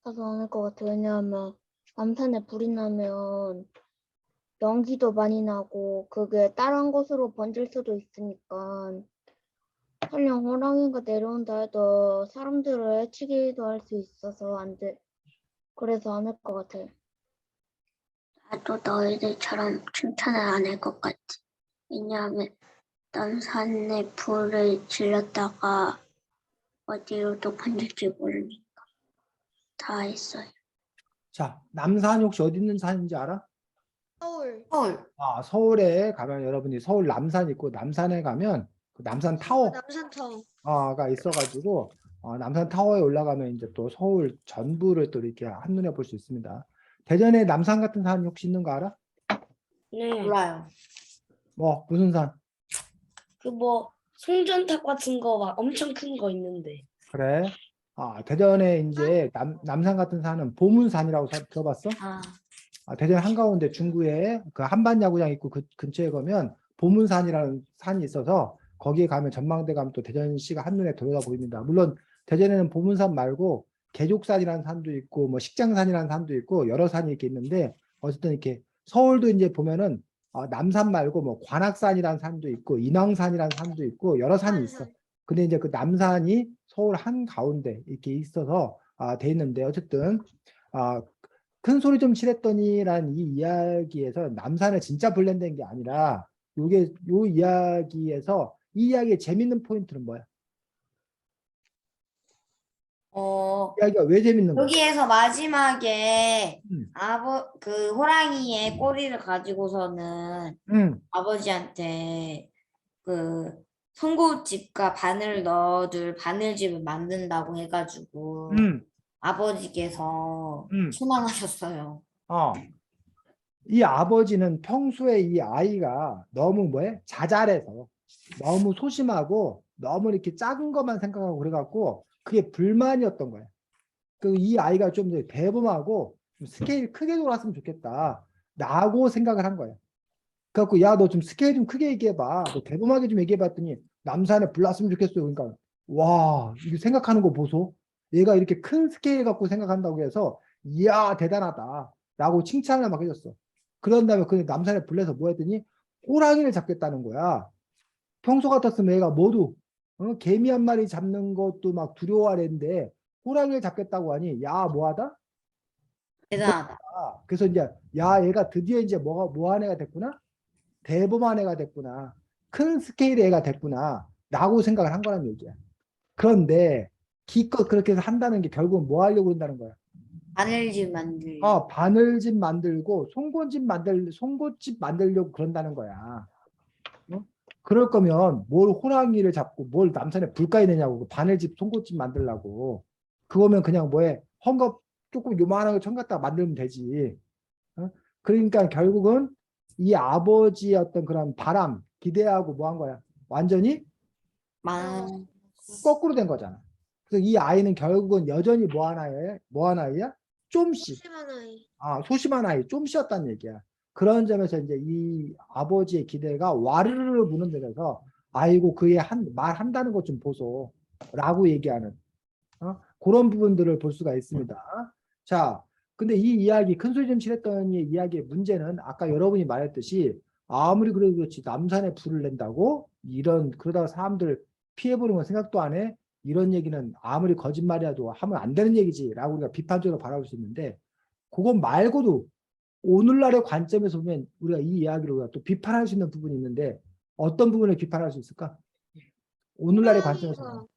나도 않을 것 같아. 왜냐하면 남산에 불이 나면 연기도 많이 나고 그게 다른 곳으로 번질 수도 있으니까 설령 호랑이가 내려온다 해도 사람들을 해치기도 할 수 있어서 안 돼. 그래서 안 할 것 같아. 나도 너희들처럼 칭찬을 안 할 것 같지. 왜냐하면 남산에 불을 질렀다가 어디로 또 번질지 모르니까 다 했어요. 자, 남산이 혹시 어디 있는 산인지 알아? 서울. 서울. 서울에 가면 여러분이 서울 남산 있고, 남산에 가면 그 남산 타워 남산타워. 가 있어가지고 남산 타워에 올라가면 이제 또 서울 전부를 또 이렇게 한눈에 볼 수 있습니다. 대전에 남산 같은 산이 혹시 있는 거 알아? 네. 몰라요. 뭐 무슨 산? 그 뭐 송전탑 같은 거 막 엄청 큰 거 있는데. 그래? 대전에 이제 남산 같은 산은 보문산이라고 들어봤어? 대전 한가운데 중구에 그 한반 야구장 있고 그 근처에 가면 보문산이라는 산이 있어서 거기에 가면 전망대 가면 또 대전시가 한눈에 들어가 보입니다. 물론 대전에는 보문산 말고 계족산이라는 산도 있고 뭐 식장산이라는 산도 있고 여러 산이 이렇게 있는데, 어쨌든 이렇게 서울도 이제 보면은 남산 말고 뭐 관악산이라는 산도 있고 인왕산이라는 산도 있고 여러 산이 있어. 한산. 근데 이제 그 남산이 서울 한 가운데 이렇게 있어서 돼 있는데 어쨌든 큰 소리 좀 칠했더니라는 이 이야기에서 남산을 진짜 불낸다는 게 아니라 요 이야기에서 이 이야기의 재밌는 포인트는 뭐야? 이야기가 왜 재밌는 거야? 여기에서 마지막에 음, 그 호랑이의 꼬리를 가지고서는 음, 아버지한테 그 송곳집과 바늘 넣어둘 바늘집을 만든다고 해가지고 음, 아버지께서 음. 실망하셨어요. 이 아버지는 평소에 이 아이가 너무 자잘해서 너무 소심하고 너무 이렇게 작은 것만 생각하고 그래갖고 그게 불만이었던 거야. 이 아이가 좀 대범하고 좀 스케일 크게 돌았으면 좋겠다. 라고 생각을 한 거야. 그래갖고 야, 너 좀 스케일 좀 크게 얘기해봐. 너 대범하게 좀 얘기해봤더니 남산에 불났으면 좋겠어요. 그러니까 와, 이거 생각하는 거 보소. 얘가 이렇게 큰 스케일 갖고 생각한다고 해서 이야, 대단하다. 라고 칭찬을 막 해줬어. 그런 다음에 그 남산에 불려서 뭐 했더니 호랑이를 잡겠다는 거야. 평소 같았으면 얘가 모두 개미 한 마리 잡는 것도 막 두려워하는데 호랑이를 잡겠다고 하니 야, 뭐하다? 대단하다. 그래서 이제 야, 얘가 드디어 이제 뭐한 애가 됐구나. 대범한 애가 됐구나. 큰 스케일의 애가 됐구나. 라고 생각을 한 거란 얘기야. 그런데 기껏 그렇게 해서 한다는 게 결국은 뭐 하려고 그런다는 거야. 바늘집 만들. 바늘집 만들고 송곳집 만들려고 그런다는 거야. 어? 그럴 거면 뭘 호랑이를 잡고 뭘 남산에 불까지 내냐고. 그 바늘집 송곳집 만들려고. 그거면 그냥 헝겊 조금 요만한 거 천 갖다 만들면 되지. 그러니까 결국은 이 아버지의 어떤 그런 바람, 기대하고 뭐 한 거야. 완전히 만 거꾸로 된 거잖아. 그래서 이 아이는 결국은 여전히 뭐 하는 아이야? 좀씩. 소심한 아이. 소심한 아이, 좀씨였다는 얘기야. 그런 점에서 이제 이 아버지의 기대가 와르르 무너져서 아이고 그의 말한다는 것 좀 보소. 라고 얘기하는 그런 부분들을 볼 수가 있습니다. 자, 근데 이 이야기 큰소리 좀 칠했던 이 이야기의 문제는 아까 여러분이 말했듯이 아무리 그래도 그렇지 남산에 불을 낸다고 그러다가 사람들 피해보는 건 생각도 안 해. 이런 얘기는 아무리 거짓말이라도 하면 안 되는 얘기지 라고 우리가 비판적으로 바라볼 수 있는데 그건 말고도 오늘날의 관점에서 보면 우리가 이 이야기를 우리가 또 비판할 수 있는 부분이 있는데 어떤 부분을 비판할 수 있을까? 오늘날의 관점에서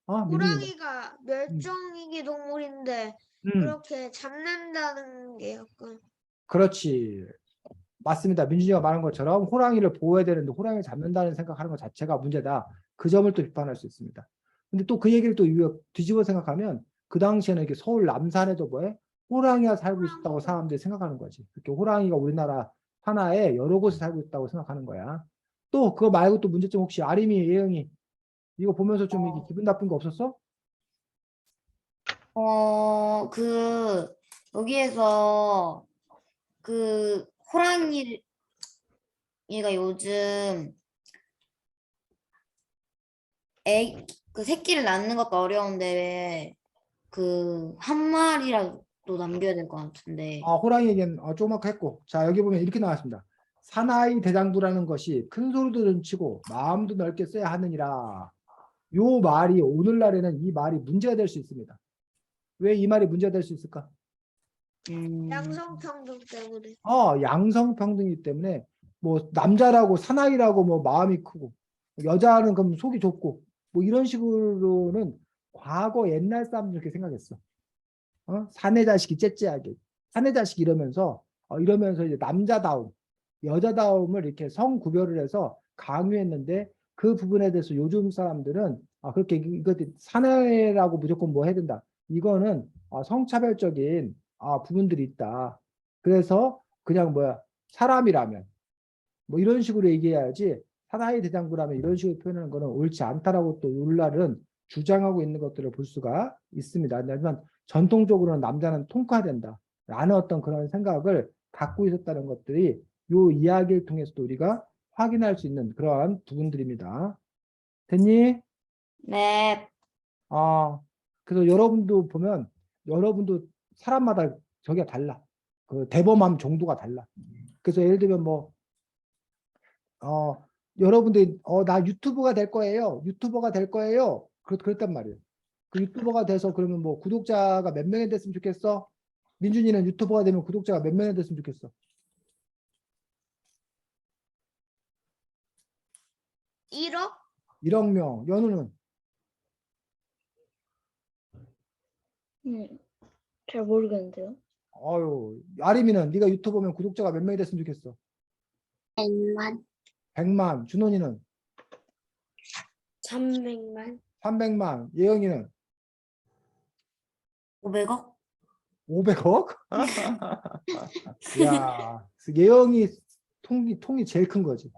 민준이 호랑이가 멸종위기 동물인데 그렇게 잡는다는 게 약간 그렇지. 맞습니다. 민준이가 말한 것처럼 호랑이를 보호해야 되는데 호랑이를 잡는다는 생각하는 것 자체가 문제다. 그 점을 또 비판할 수 있습니다. 근데 또 그 얘기를 또 뒤집어 생각하면 그 당시에는 이렇게 서울 남산에도 호랑이가 살고 있다고 사람들이 생각하는 거지. 그렇게 호랑이가 우리나라 하나에 여러 곳에 살고 있다고 생각하는 거야. 또 그거 말고 또 문제점 혹시 아림이, 예영이 이거 보면서 좀 이게 기분 나쁜 거 없었어? 여기에서 그 호랑이가 요즘 그 새끼를 낳는 것도 어려운데 그 한 마리라도 남겨야 될 것 같은데. 호랑이 얘기는 조그맣게 했고 자 여기 보면 이렇게 나왔습니다. 사나이 대장부라는 것이 큰 소리도 좀 치고 마음도 넓게 써야 하느니라. 요 말이 오늘날에는 이 말이 문제가 될 수 있습니다. 왜 이 말이 문제가 될 수 있을까? 양성평등 때문에. 양성평등이기 때문에 뭐 남자라고 사나이라고 뭐 마음이 크고 여자는 그럼 속이 좁고 뭐 이런 식으로는 과거 옛날 사람들 그렇게 생각했어. 사내 자식이 째째하게 사내 자식 이러면서 이제 남자다움 여자다움을 이렇게 성 구별을 해서 강요했는데 그 부분에 대해서 요즘 사람들은 그렇게 이것들 사내라고 무조건 뭐 해야 된다. 이거는 성차별적인 부분들이 있다. 그래서 그냥 사람이라면 뭐 이런 식으로 얘기해야지 사나이 대장부라면 이런 식으로 표현하는 거는 옳지 않다라고 또 오늘날은 주장하고 있는 것들을 볼 수가 있습니다. 하지만 전통적으로는 남자는 통과된다라는 어떤 그런 생각을 갖고 있었다는 것들이 이 이야기를 통해서도 우리가 확인할 수 있는 그러한 부분들입니다. 됐니? 네. 그래서 여러분도 보면 여러분도 사람마다 저기가 달라. 그 대범함 정도가 달라. 그래서 예를 들면 여러분들이 나 유튜버가 될 거예요. 유튜버가 될 거예요. 그랬단 말이에요. 그 유튜버가 돼서 그러면 뭐 구독자가 몇 명이 됐으면 좋겠어? 민준이는 유튜버가 되면 구독자가 몇 명이 됐으면 좋겠어? 1억? 1억 명. 연우는? 잘 모르겠는데요. 아림이는 네가 유튜버면 구독자가 몇 명이 됐으면 좋겠어? 100만. 100만. 준원이는? 300만. 300만. 예영이는? 500억? 500억? 야, 예영이 통이 제일 큰 거지.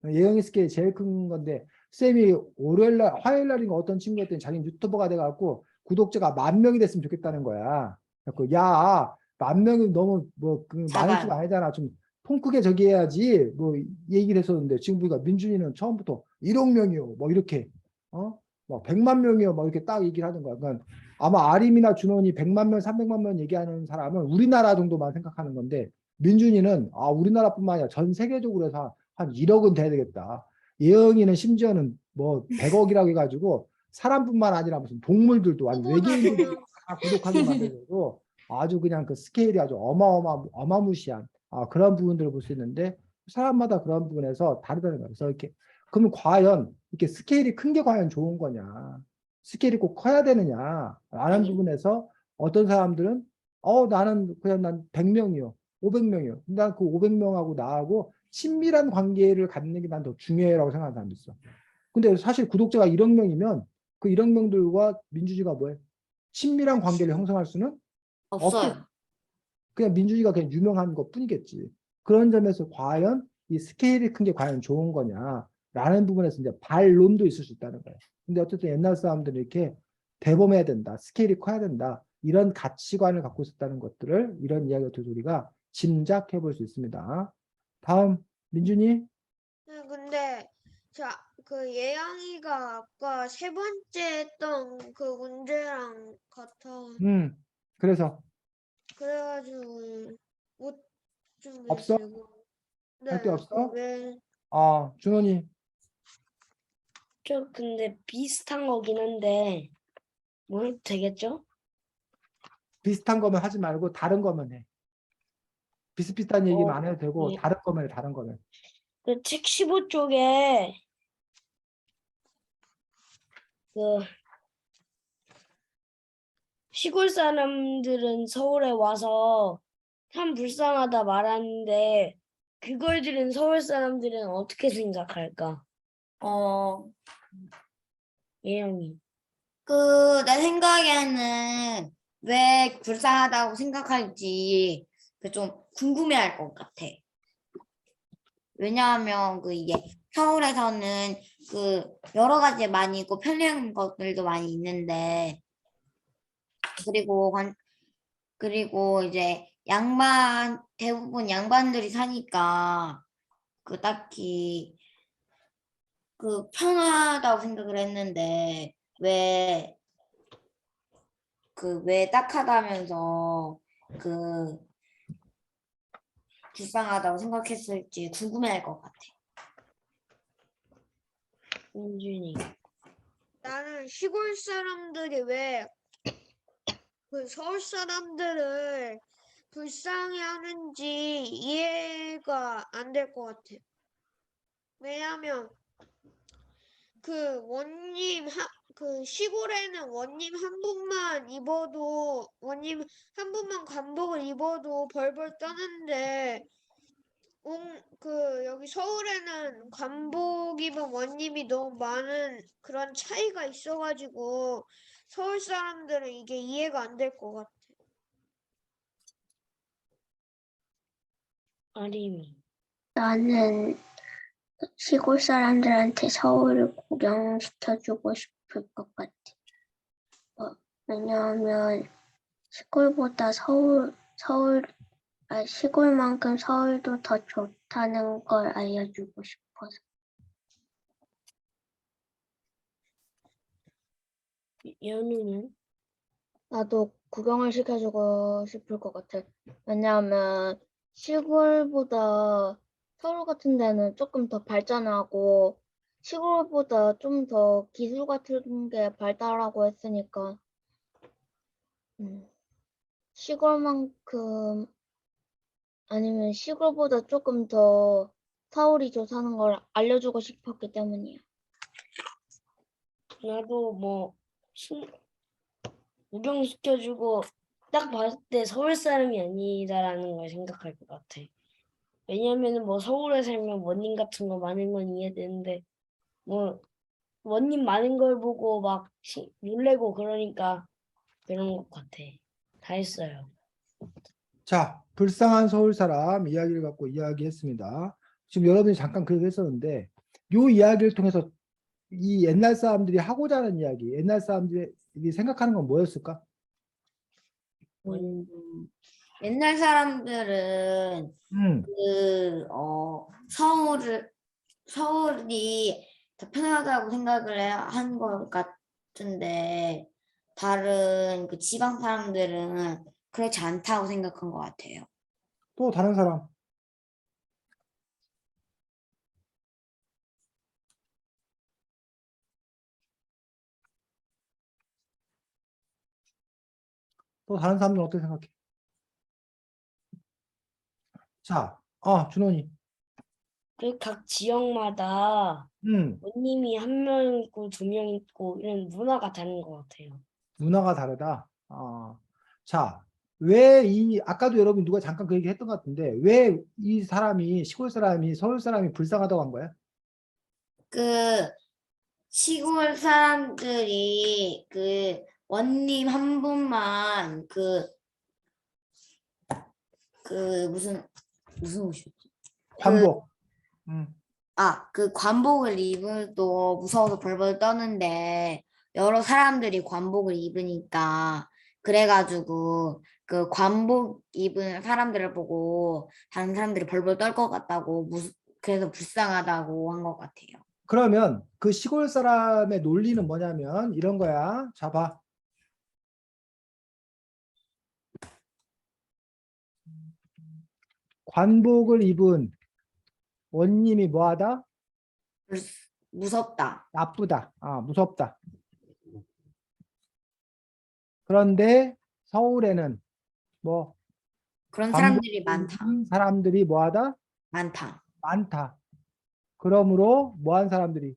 예영이 스케일이 제일 큰 건데 쌤이 월요일날 화요일날인가 어떤 친구가 했더니 자기는 유튜버가 돼갖고 구독자가 10,000명이 됐으면 좋겠다는 거야. 그래서 야, 10,000명이 너무 많은 작아요. 수가 아니잖아. 좀 통 크게 저기 해야지. 뭐 얘기를 했었는데 지금 보니까 민준이는 처음부터 1억 명이요. 뭐 이렇게 막 100만 명이요. 막 이렇게 딱 얘기를 하는 거야. 그러니까 아마 아림이나 준원이 100만 명, 300만 명 얘기하는 사람은 우리나라 정도만 생각하는 건데 민준이는 우리나라뿐만 아니라 전 세계적으로 해서 한 1억은 돼야 되겠다. 예영이는 심지어는 뭐 100억이라고 해가지고 사람뿐만 아니라 무슨 동물들도 아니 그거보다 외계인들도 더 다 구독하게 만들고 아주 그냥 그 스케일이 아주 어마무시한 그런 부분들을 볼 수 있는데 사람마다 그런 부분에서 다르다는 거예요. 그래서 이렇게 그러면 과연 이렇게 스케일이 큰 게 과연 좋은 거냐? 스케일이 꼭 커야 되느냐라는 아니. 부분에서 어떤 사람들은 나는 그냥 난 100명이요. 500명이요. 난 그 500명하고 나하고 친밀한 관계를 갖는 게 난 더 중요해라고 생각하는 사람도 있어. 근데 사실 구독자가 1억 명이면 그 1억 명들과 민주주의가 뭐해? 친밀한 관계를 형성할 수는 없어요. 그냥 민주주의가 그냥 유명한 것 뿐이겠지. 그런 점에서 과연 이 스케일이 큰 게 과연 좋은 거냐라는 부분에서 이제 반론도 있을 수 있다는 거예요. 근데 어쨌든 옛날 사람들은 이렇게 대범해야 된다, 스케일이 커야 된다, 이런 가치관을 갖고 있었다는 것들을 이런 이야기를 통해서 우리가 짐작해 볼 수 있습니다. 다음 민준이. 네, 근데 그 예영이가 아까 세 번째 했던 그 문제랑 같아. 그래서 그래가지고 못 없어? 준비했어요. 할 데 네, 없어? 왜? 준원이. 저 근데 비슷한 거긴 한데 뭐 해도 되겠죠? 비슷한 거면 하지 말고 다른 거면 해. 비슷비슷한 얘기만 안 해도 되고 예. 다른 거면 해, 다른 거면. 그 책 15쪽에 그 시골 사람들은 서울에 와서 참 불쌍하다 말하는데 그걸 들은 서울 사람들은 어떻게 생각할까? 어, 예영이. 내 생각에는 왜 불쌍하다고 생각할지 좀 궁금해할 것 같아. 왜냐하면 이게 서울에서는 여러 가지 많이 있고 편리한 것들도 많이 있는데 그리고 이제 대부분 양반들이 사니까 딱히 편하다고 생각을 했는데 왜 딱하다면서 불쌍하다고 생각했을지 궁금해할 것 같아. 민준이. 나는 시골 사람들이 왜 그 서울 사람들을 불쌍해하는지 이해가 안 될 것 같아. 왜냐하면 그 시골에는 원님 한 분만 입어도 원님 한 분만 관복을 입어도 벌벌 떠는데 여기 서울에는 관복 입은 원님이 너무 많은 그런 차이가 있어가지고 서울 사람들은 이게 이해가 안 될 것 같아. 아림이. 나는 시골 사람들한테 서울을 구경시켜주고 싶을 것 같아. 왜냐하면 시골보다 시골만큼 서울도 더 좋다는 걸 알려주고 싶어서. 연우는? 나도 구경을 시켜주고 싶을 것 같아. 왜냐하면 시골보다 서울 같은 데는 조금 더 발전하고 시골보다 좀 더 기술 같은 게 발달하고 했으니까 시골만큼 아니면 시골보다 조금 더 서울이 좋다는 걸 알려주고 싶었기 때문이야. 나도 뭐 구경시켜주고 딱 봤을 때 서울 사람이 아니다라는 걸 생각할 것 같아. 왜냐면은 뭐 서울에 살면 원님 같은 거 많은 건 이해되는데 뭐 원님 많은 걸 보고 막 놀래고 그러니까 그런 것 같아. 다 했어요. 자, 불쌍한 서울 사람 이야기를 갖고 이야기했습니다. 지금 여러분이 잠깐 그 얘기 했었는데 요 이야기를 통해서 이 옛날 사람들이 하고자 하는 이야기, 옛날 사람들이 생각하는 건 뭐였을까? 음, 옛날 사람들은 음, 서울이 더 편하다고 생각을 한 것 같은데 다른 그 지방 사람들은 그렇지 않다고 생각한 것 같아요. 또 다른 사람. 또 다른 사람들은 어떻게 생각해? 자, 준원이. 그 각 지역마다 원님이 한 명 있고 두 명 있고 이런 문화가 다른 것 같아요. 문화가 다르다. 자, 왜 아까도 여러분 누가 잠깐 그 얘기 했던 것 같은데, 왜 이 사람이, 시골 사람이, 서울 사람이 불쌍하다고 한 거야? 그 시골 사람들이 그 원님 한 분만 무슨 옷이었지? 관복. 그 관복을 입을도 무서워서 벌벌 떠는데 여러 사람들이 관복을 입으니까 그래가지고 그 관복 입은 사람들을 보고 다른 사람들이 벌벌 떨 것 같다고 그래서 불쌍하다고 한 것 같아요. 그러면 그 시골 사람의 논리는 뭐냐면 이런 거야. 자, 봐. 관복을 입은 원님이 뭐하다? 무섭다. 나쁘다. 무섭다. 그런데 서울에는 뭐 그런 관복 사람들이 많다. 입은 사람들이 뭐하다? 많다. 많다. 그러므로 뭐한 사람들이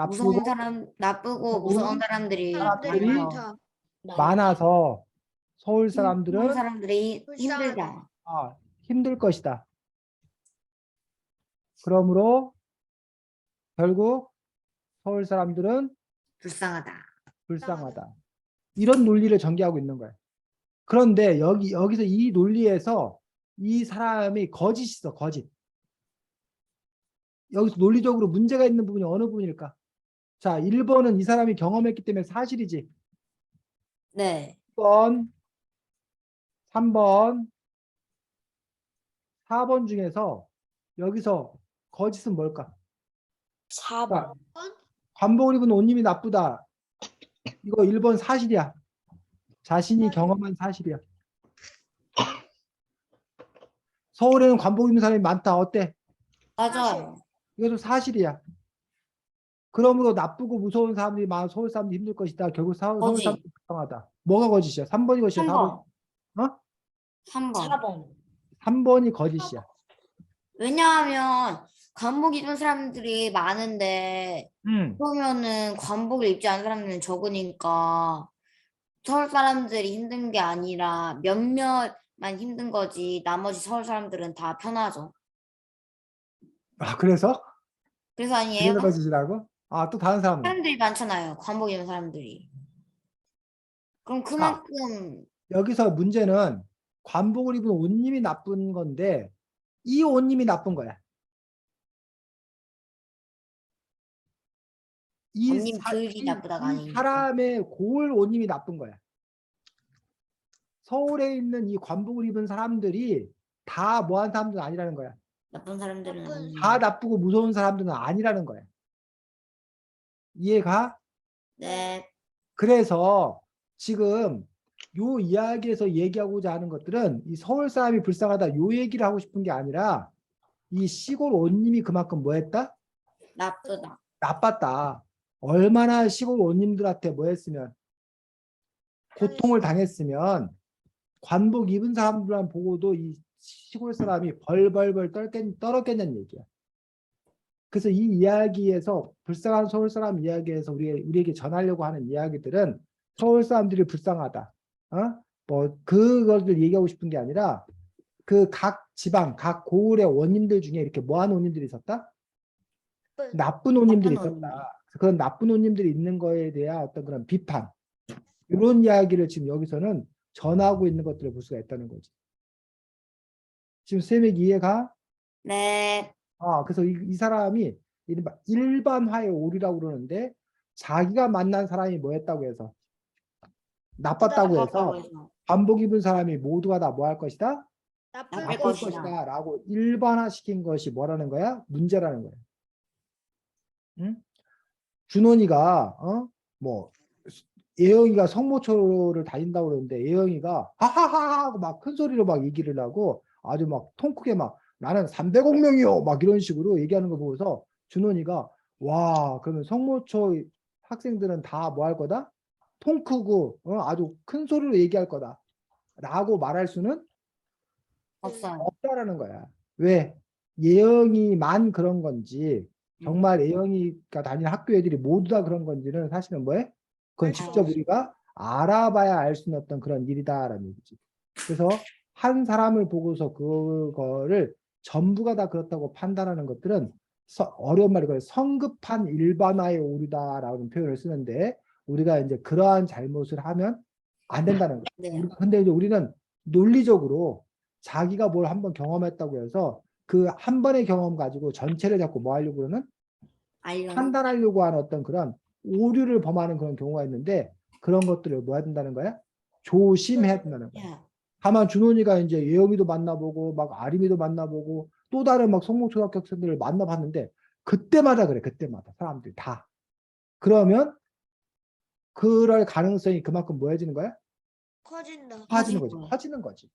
무서운 나쁘고 사람, 나쁘고 무서운 좋은 사람들이 사람들이 사람들이 많다. 많아서 서울 그런 사람들은 사람들이 불쌍하다. 힘들다. 힘들 것이다. 그러므로 결국 서울 사람들은 불쌍하다. 불쌍하다. 이런 논리를 전개하고 있는 거예요. 그런데 여기서 이 논리에서 이 사람이 거짓이 있어, 거짓. 여기서 논리적으로 문제가 있는 부분이 어느 부분일까? 자, 1번은 이 사람이 경험했기 때문에 사실이지. 네. 2번, 3번, 4번 중에서 여기서 거짓은 뭘까? 4번. 관복을 입은 옷님이 나쁘다. 이거 1번 사실이야. 자신이 경험한 사실이야. 서울에는 관복 입는 사람이 많다. 어때? 맞아요. 이것도 사실이야. 그러므로 나쁘고 무서운 사람들이 많아 서울 사람들이 힘들 것이다. 결국 서울 거짓. 사람들이 불쌍하다. 뭐가 거짓이야? 3번이 거짓이야? 4번? 3번. 4번? 3번. 4번. 3번이 거짓이야. 왜냐하면 관복 입은 사람들이 많은데 그러면은 관복을 입지 않은 사람들은 적으니까 서울 사람들이 힘든 게 아니라 몇몇만 힘든 거지 나머지 서울 사람들은 다 편하죠. 그래서? 그래서 아니에요? 그래서 거짓이라고? 또 다른 사람은? 사람들이 많잖아요. 관복 입은 사람들이. 그럼 그만큼 여기서 문제는 관복을 입은 옷님이 나쁜 건데 이 옷님이 나쁜 거야. 원님들이 나쁘다가 이 아니니까. 사람의 고을 옷님이 나쁜 거야. 서울에 있는 이 관복을 입은 사람들이 다 뭐한 사람들은 아니라는 거야. 나쁜 사람들은 나쁜 아니에요. 다 나쁘고 무서운 사람들은 아니라는 거야. 이해가? 네. 그래서 지금 요 이야기에서 얘기하고자 하는 것들은 이 서울 사람이 불쌍하다 요 얘기를 하고 싶은 게 아니라 이 시골 온님이 그만큼 뭐 했다? 나쁘다. 나빴다. 얼마나 시골 온님들한테 뭐 했으면 고통을 당했으면 관복 입은 사람들만 보고도 이 시골 사람이 벌벌벌 떨었겠냐는 얘기야. 그래서 이 이야기에서 불쌍한 서울 사람 이야기에서 우리에게 전하려고 하는 이야기들은 서울 사람들이 불쌍하다. 뭐 그것을 얘기하고 싶은 게 아니라 그 각 지방, 각 고을의 원님들 중에 이렇게 뭐하는 원님들이 있었다? 나쁜 원님들이 나쁜 있었다. 원님. 그런 나쁜 원님들이 있는 거에 대한 어떤 그런 비판, 이런 이야기를 지금 여기서는 전하고 있는 것들을 볼 수가 있다는 거지. 지금 쌤에게 이해가? 네. 그래서 이 사람이 이른바 일반화의 오류라고 그러는데 자기가 만난 사람이 뭐 했다고 해서 나빴다고 나빴다고 해서 해서 반복 입은 사람이 모두가 다 뭐 할 것이다? 나쁠 나쁠 나쁠 것이다. 것이다 라고 일반화시킨 것이 뭐라는 거야? 문제라는 거야. 응? 준원이가 뭐 예영이가 성모초를 다닌다고 그러는데 예영이가 하하하 하고 막 큰 소리로 막 얘기를 하고 아주 막 통 크게 막 나는 300억 명이요 막 이런 식으로 얘기하는 거 보고서 준원이가 와 그러면 성모초 학생들은 다 뭐 할 거다? 통 크고 아주 큰 소리로 얘기할 거다 라고 말할 수는 없어요. 없다라는 거야. 왜? 예영이만 그런 건지 정말 예영이가 다니는 학교 애들이 모두 다 그런 건지는 사실은 뭐해? 그건 알수 직접 없어. 우리가 알아봐야 알 수 있는 어떤 그런 일이다라는 얘기지. 그래서 한 사람을 보고서 그거를 전부가 다 그렇다고 판단하는 것들은 어려운 말이고 성급한 일반화의 오류다라는 표현을 쓰는데 우리가 이제 그러한 잘못을 하면 안 된다는 거야. 네. 근데 이제 우리는 논리적으로 자기가 뭘 한번 경험했다고 해서 그 한 번의 경험 가지고 전체를 자꾸 뭐 하려고 그러는 알려. 판단하려고 하는 어떤 그런 오류를 범하는 그런 경우가 있는데 그런 것들을 뭐 해야 된다는 거야? 조심해야 된다는 거야. 야. 다만 준원이가 이제 예영이도 만나보고 막 아림이도 만나보고 또 다른 막 성모초등학교 학생들을 만나봤는데 그때마다 그래. 그때마다 사람들이 다. 그러면 그럴 가능성이 그만큼 뭐 해지는 거야? 커진다. 커지는 커지는 거지. 거야. 커지는 거지.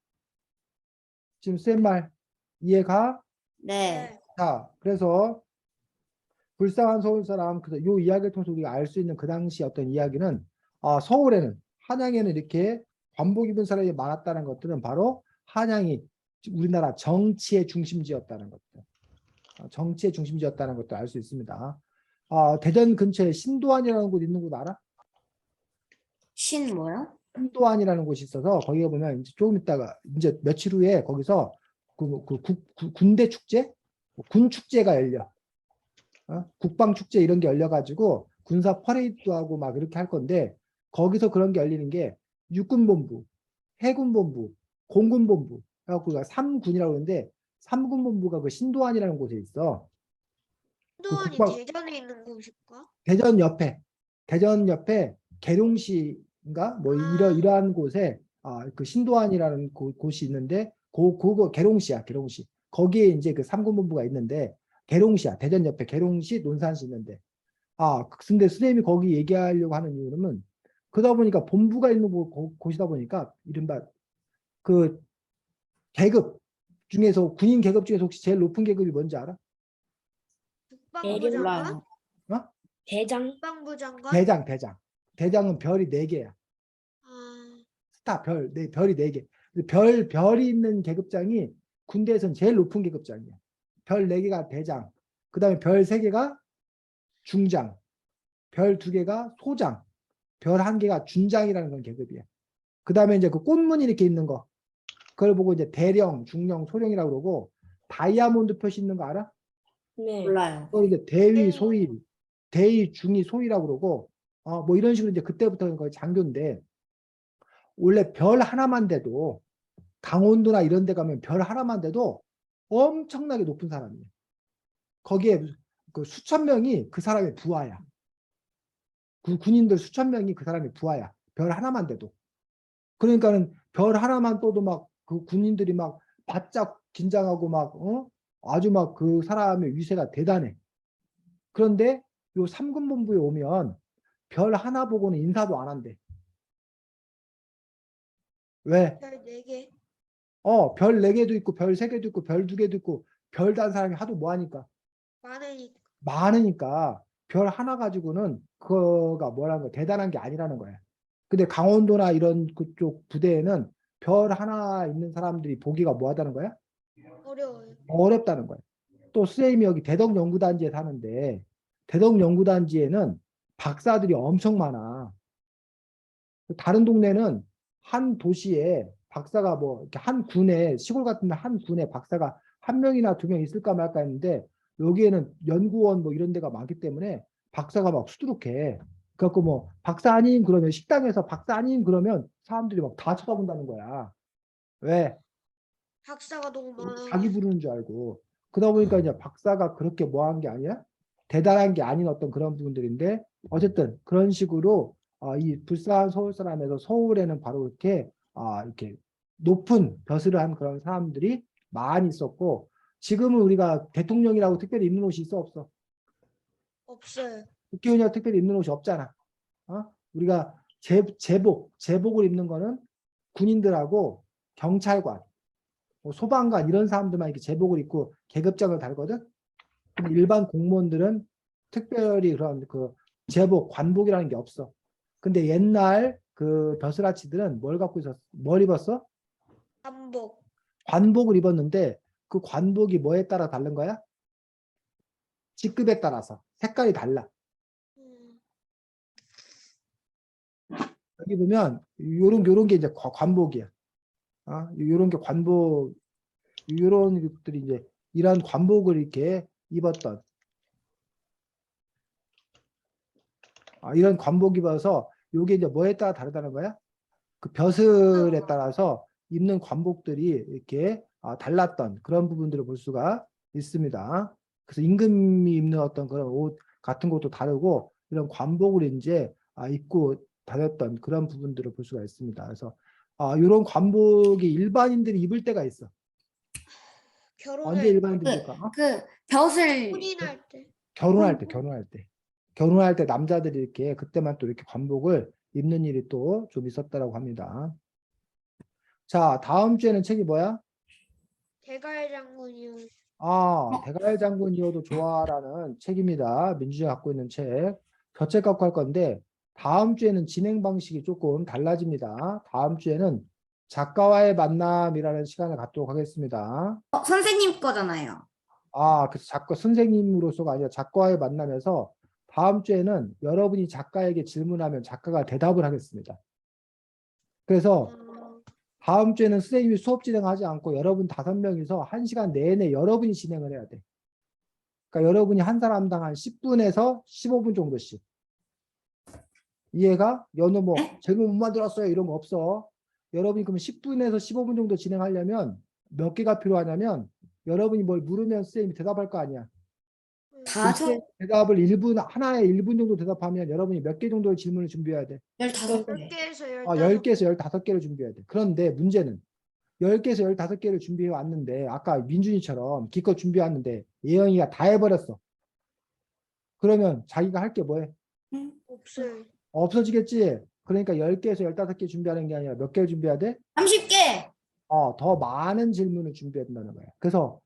지금 쌤 말 이해가? 네. 자, 그래서 불쌍한 서울 사람, 그래서 이 이야기를 통해서 우리가 알 수 있는 그 당시 어떤 이야기는 서울에는 한양에는 이렇게 관복 입은 사람이 많았다는 것들은 바로 한양이 우리나라 정치의 중심지였다는 것들, 정치의 중심지였다는 것도 알 수 있습니다. 대전 근처에 신도안이라는 곳 있는 곳 알아? 신 뭐요? 신도안이라는 곳이 있어서 거기에 보면 이제 조금 있다가 이제 며칠 후에 거기서 군대 축제, 군 축제가 열려. 국방 축제 이런 게 열려가지고 군사 퍼레이드도 하고 막 이렇게 할 건데 거기서 그런 게 열리는 게 육군본부, 해군본부, 공군본부 해갖고 3군이라고 그러는데 3군본부가 그 신도안이라는 곳에 있어. 그 한도안이 국방 대전에 있는 곳일까? 대전 옆에 계룡시인가 뭐 이러한 곳에 그 신도안이라는 곳이 있는데 그거 계룡시야. 거기에 이제 그 3군본부가 있는데 계룡시야. 대전 옆에 계룡시 논산시 있는데 근데 선생님이 거기 얘기하려고 하는 이유는 그러다 보니까 본부가 있는 곳이다 보니까 이른바 그 계급 중에서 군인 계급 중에서 혹시 제일 높은 계급이 뭔지 알아? 국방부 장관? 몰라요. 대장? 국방부 장관? 대장은 별이 4개야. 아, 스타 별이 4개. 별이 있는 계급장이 군대에서는 제일 높은 계급장이야. 별 4개가 대장, 그 다음에 별 3개가 중장, 별 2개가 소장, 별 1개가 준장이라는 그런 계급이야. 그 다음에 이제 그 꽃무늬 이렇게 있는 거, 그걸 보고 이제 대령, 중령, 소령이라고 그러고, 다이아몬드 표시 있는 거 알아? 네. 몰라요. 또 이제 대위, 네. 소위, 대위, 중위, 소위라고 그러고, 뭐 이런 식으로 이제 그때부터는 거의 장교인데, 원래 별 하나만 돼도, 강원도나 이런 데 가면 별 하나만 돼도 엄청나게 높은 사람이에요. 거기에 그 수천 명이 그 사람의 부하야. 군인들 수천 명이 그 사람의 부하야. 별 하나만 돼도. 그러니까는 별 하나만 떠도 막 그 군인들이 막 바짝 긴장하고 막 아주 막 그 사람의 위세가 대단해. 그런데 요 3군본부에 오면 별 하나 보고는 인사도 안 한대. 왜? 별 4개. 별 4개도 있고 별 3개도 있고 별 2개도 있고 별 단 사람이 하도 뭐 하니까 많으니까. 많으니까 별 하나 가지고는 그거가 뭐라는 거야 대단한 게 아니라는 거야. 근데 강원도나 이런 그쪽 부대에는 별 하나 있는 사람들이 보기가 뭐 하다는 거야? 어려워요. 어렵다는 거야. 또 선생님이 여기 대덕연구단지에 사는데 대덕연구단지에는 박사들이 엄청 많아. 다른 동네는 한 도시에 박사가 뭐 이렇게 한 군에 시골 같은 데 한 군에 박사가 한 명이나 두 명 있을까 말까 했는데 여기에는 연구원 뭐 이런 데가 많기 때문에 박사가 막 수두룩해. 그래갖고 뭐 박사 아닌 그러면 식당에서 박사 아닌 그러면 사람들이 막 다 쳐다본다는 거야. 왜? 박사가 너무 많아. 자기 부르는 줄 알고. 그러다 보니까 이제 박사가 그렇게 뭐 한 게 아니야? 대단한 게 아닌 어떤 그런 부분들인데 어쨌든 그런 식으로 이 불쌍한 서울 사람에서 서울에는 바로 이렇게 높은 벼슬을 한 그런 사람들이 많이 있었고 지금은 우리가 대통령이라고 특별히 입는 옷이 있어 없어? 없어요. 국회의원이라고 특별히 입는 옷이 없잖아. 우리가 제복을 입는 거는 군인들하고 경찰관 뭐 소방관 이런 사람들만 이렇게 제복을 입고 계급장을 달거든. 근데 일반 공무원들은 특별히 그런 그 제복, 관복이라는 게 없어. 근데 옛날 그 벼슬아치들은 뭘 입었어? 한복. 관복을 입었는데 그 관복이 뭐에 따라 다른 거야? 직급에 따라서 색깔이 달라. 음, 여기 보면 요런 게 이제 관복이야. 요런 게 관복, 요런 것들이 이제 이런 관복을 이렇게 입었던 이런 관복 입어서 요게 이제 뭐에 따라 다르다는 거야? 그 벼슬에 따라서 입는 관복들이 이렇게 달랐던 그런 부분들을 볼 수가 있습니다. 그래서 임금이 입는 어떤 그런 옷 같은 것도 다르고 이런 관복을 이제 입고 다녔던 그런 부분들을 볼 수가 있습니다. 그래서 이런 관복이 일반인들이 입을 때가 있어. 언제 결혼할 일반인들이 때, 입을까? 그 벼슬 혼인할 때. 결혼할 때 남자들이 이렇게 그때만 또 이렇게 관복을 입는 일이 또 좀 있었다라고 합니다. 자, 다음 주에는 책이 뭐야? 대가의 장군이요. 대가의 장군이어도 좋아라는 책입니다. 민주주의가 갖고 있는 책. 저 책 갖고 할 건데 다음 주에는 진행 방식이 조금 달라집니다. 다음 주에는 작가와의 만남이라는 시간을 갖도록 하겠습니다. 선생님 거잖아요. 그래서 작가 선생님으로서가 아니라 작가와의 만남에서 다음 주에는 여러분이 작가에게 질문하면 작가가 대답을 하겠습니다. 그래서 다음 주에는 선생님이 수업 진행하지 않고 여러분 5명이서 1시간 내내 여러분이 진행을 해야 돼. 그러니까 여러분이 한 사람당 한 10분에서 15분 정도씩. 이해가? 여는 뭐 네? 질문 못 만들었어요 이런 거 없어. 여러분이 그럼 10분에서 15분 정도 진행하려면 몇 개가 필요하냐면 여러분이 뭘 물으면 선생님이 대답할 거 아니야. 다 그때 대답을 1분, 하나에 1분 정도 대답하면 여러분이 몇 개 정도의 질문을 준비해야 돼? 15개. 10개에서 10개에서 15개를 준비해야 돼. 그런데 문제는 10개에서 15개를 준비해 왔는데 아까 민준이처럼 기껏 준비해 왔는데 예영이가 다 해버렸어. 그러면 자기가 할 게 뭐해? 없어요. 없어지겠지? 그러니까 10개에서 15개 준비하는 게 아니라 몇 개를 준비해야 돼? 30개. 더 많은 질문을 준비해야 된다는 거야. 그래서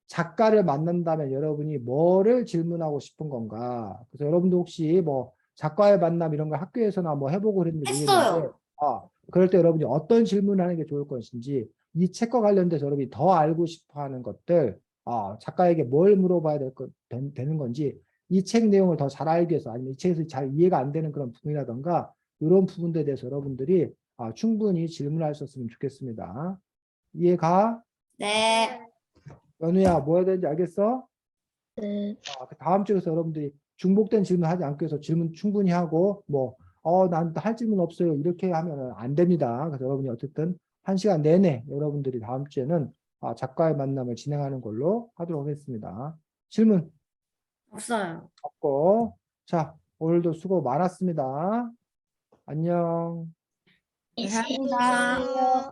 작가를 만난다면 여러분이 뭐를 질문하고 싶은 건가? 그래서 여러분도 혹시 뭐 작가의 만남 이런 걸 학교에서나 뭐 해보고 그랬는지 모르겠는데, 했어요. 그럴 때 여러분이 어떤 질문을 하는 게 좋을 것인지, 이 책과 관련돼서 여러분이 더 알고 싶어 하는 것들, 작가에게 뭘 물어봐야 되는 건지, 이 책 내용을 더 잘 알기 위해서, 아니면 이 책에서 잘 이해가 안 되는 그런 부분이라던가, 이런 부분들에 대해서 여러분들이 충분히 질문할 수 있었으면 좋겠습니다. 이해가? 네. 연우야, 뭐 해야 되는지 알겠어? 네. 그 다음 주에서 여러분들이 중복된 질문 하지 않기 위해서 질문 충분히 하고, 난 할 질문 없어요. 이렇게 하면 안 됩니다. 그래서 여러분이 어쨌든 1시간 내내 여러분들이 다음 주에는 작가의 만남을 진행하는 걸로 하도록 하겠습니다. 질문 없어요. 없고, 자, 오늘도 수고 많았습니다. 안녕. 감사합니다. 안녕히 계세요.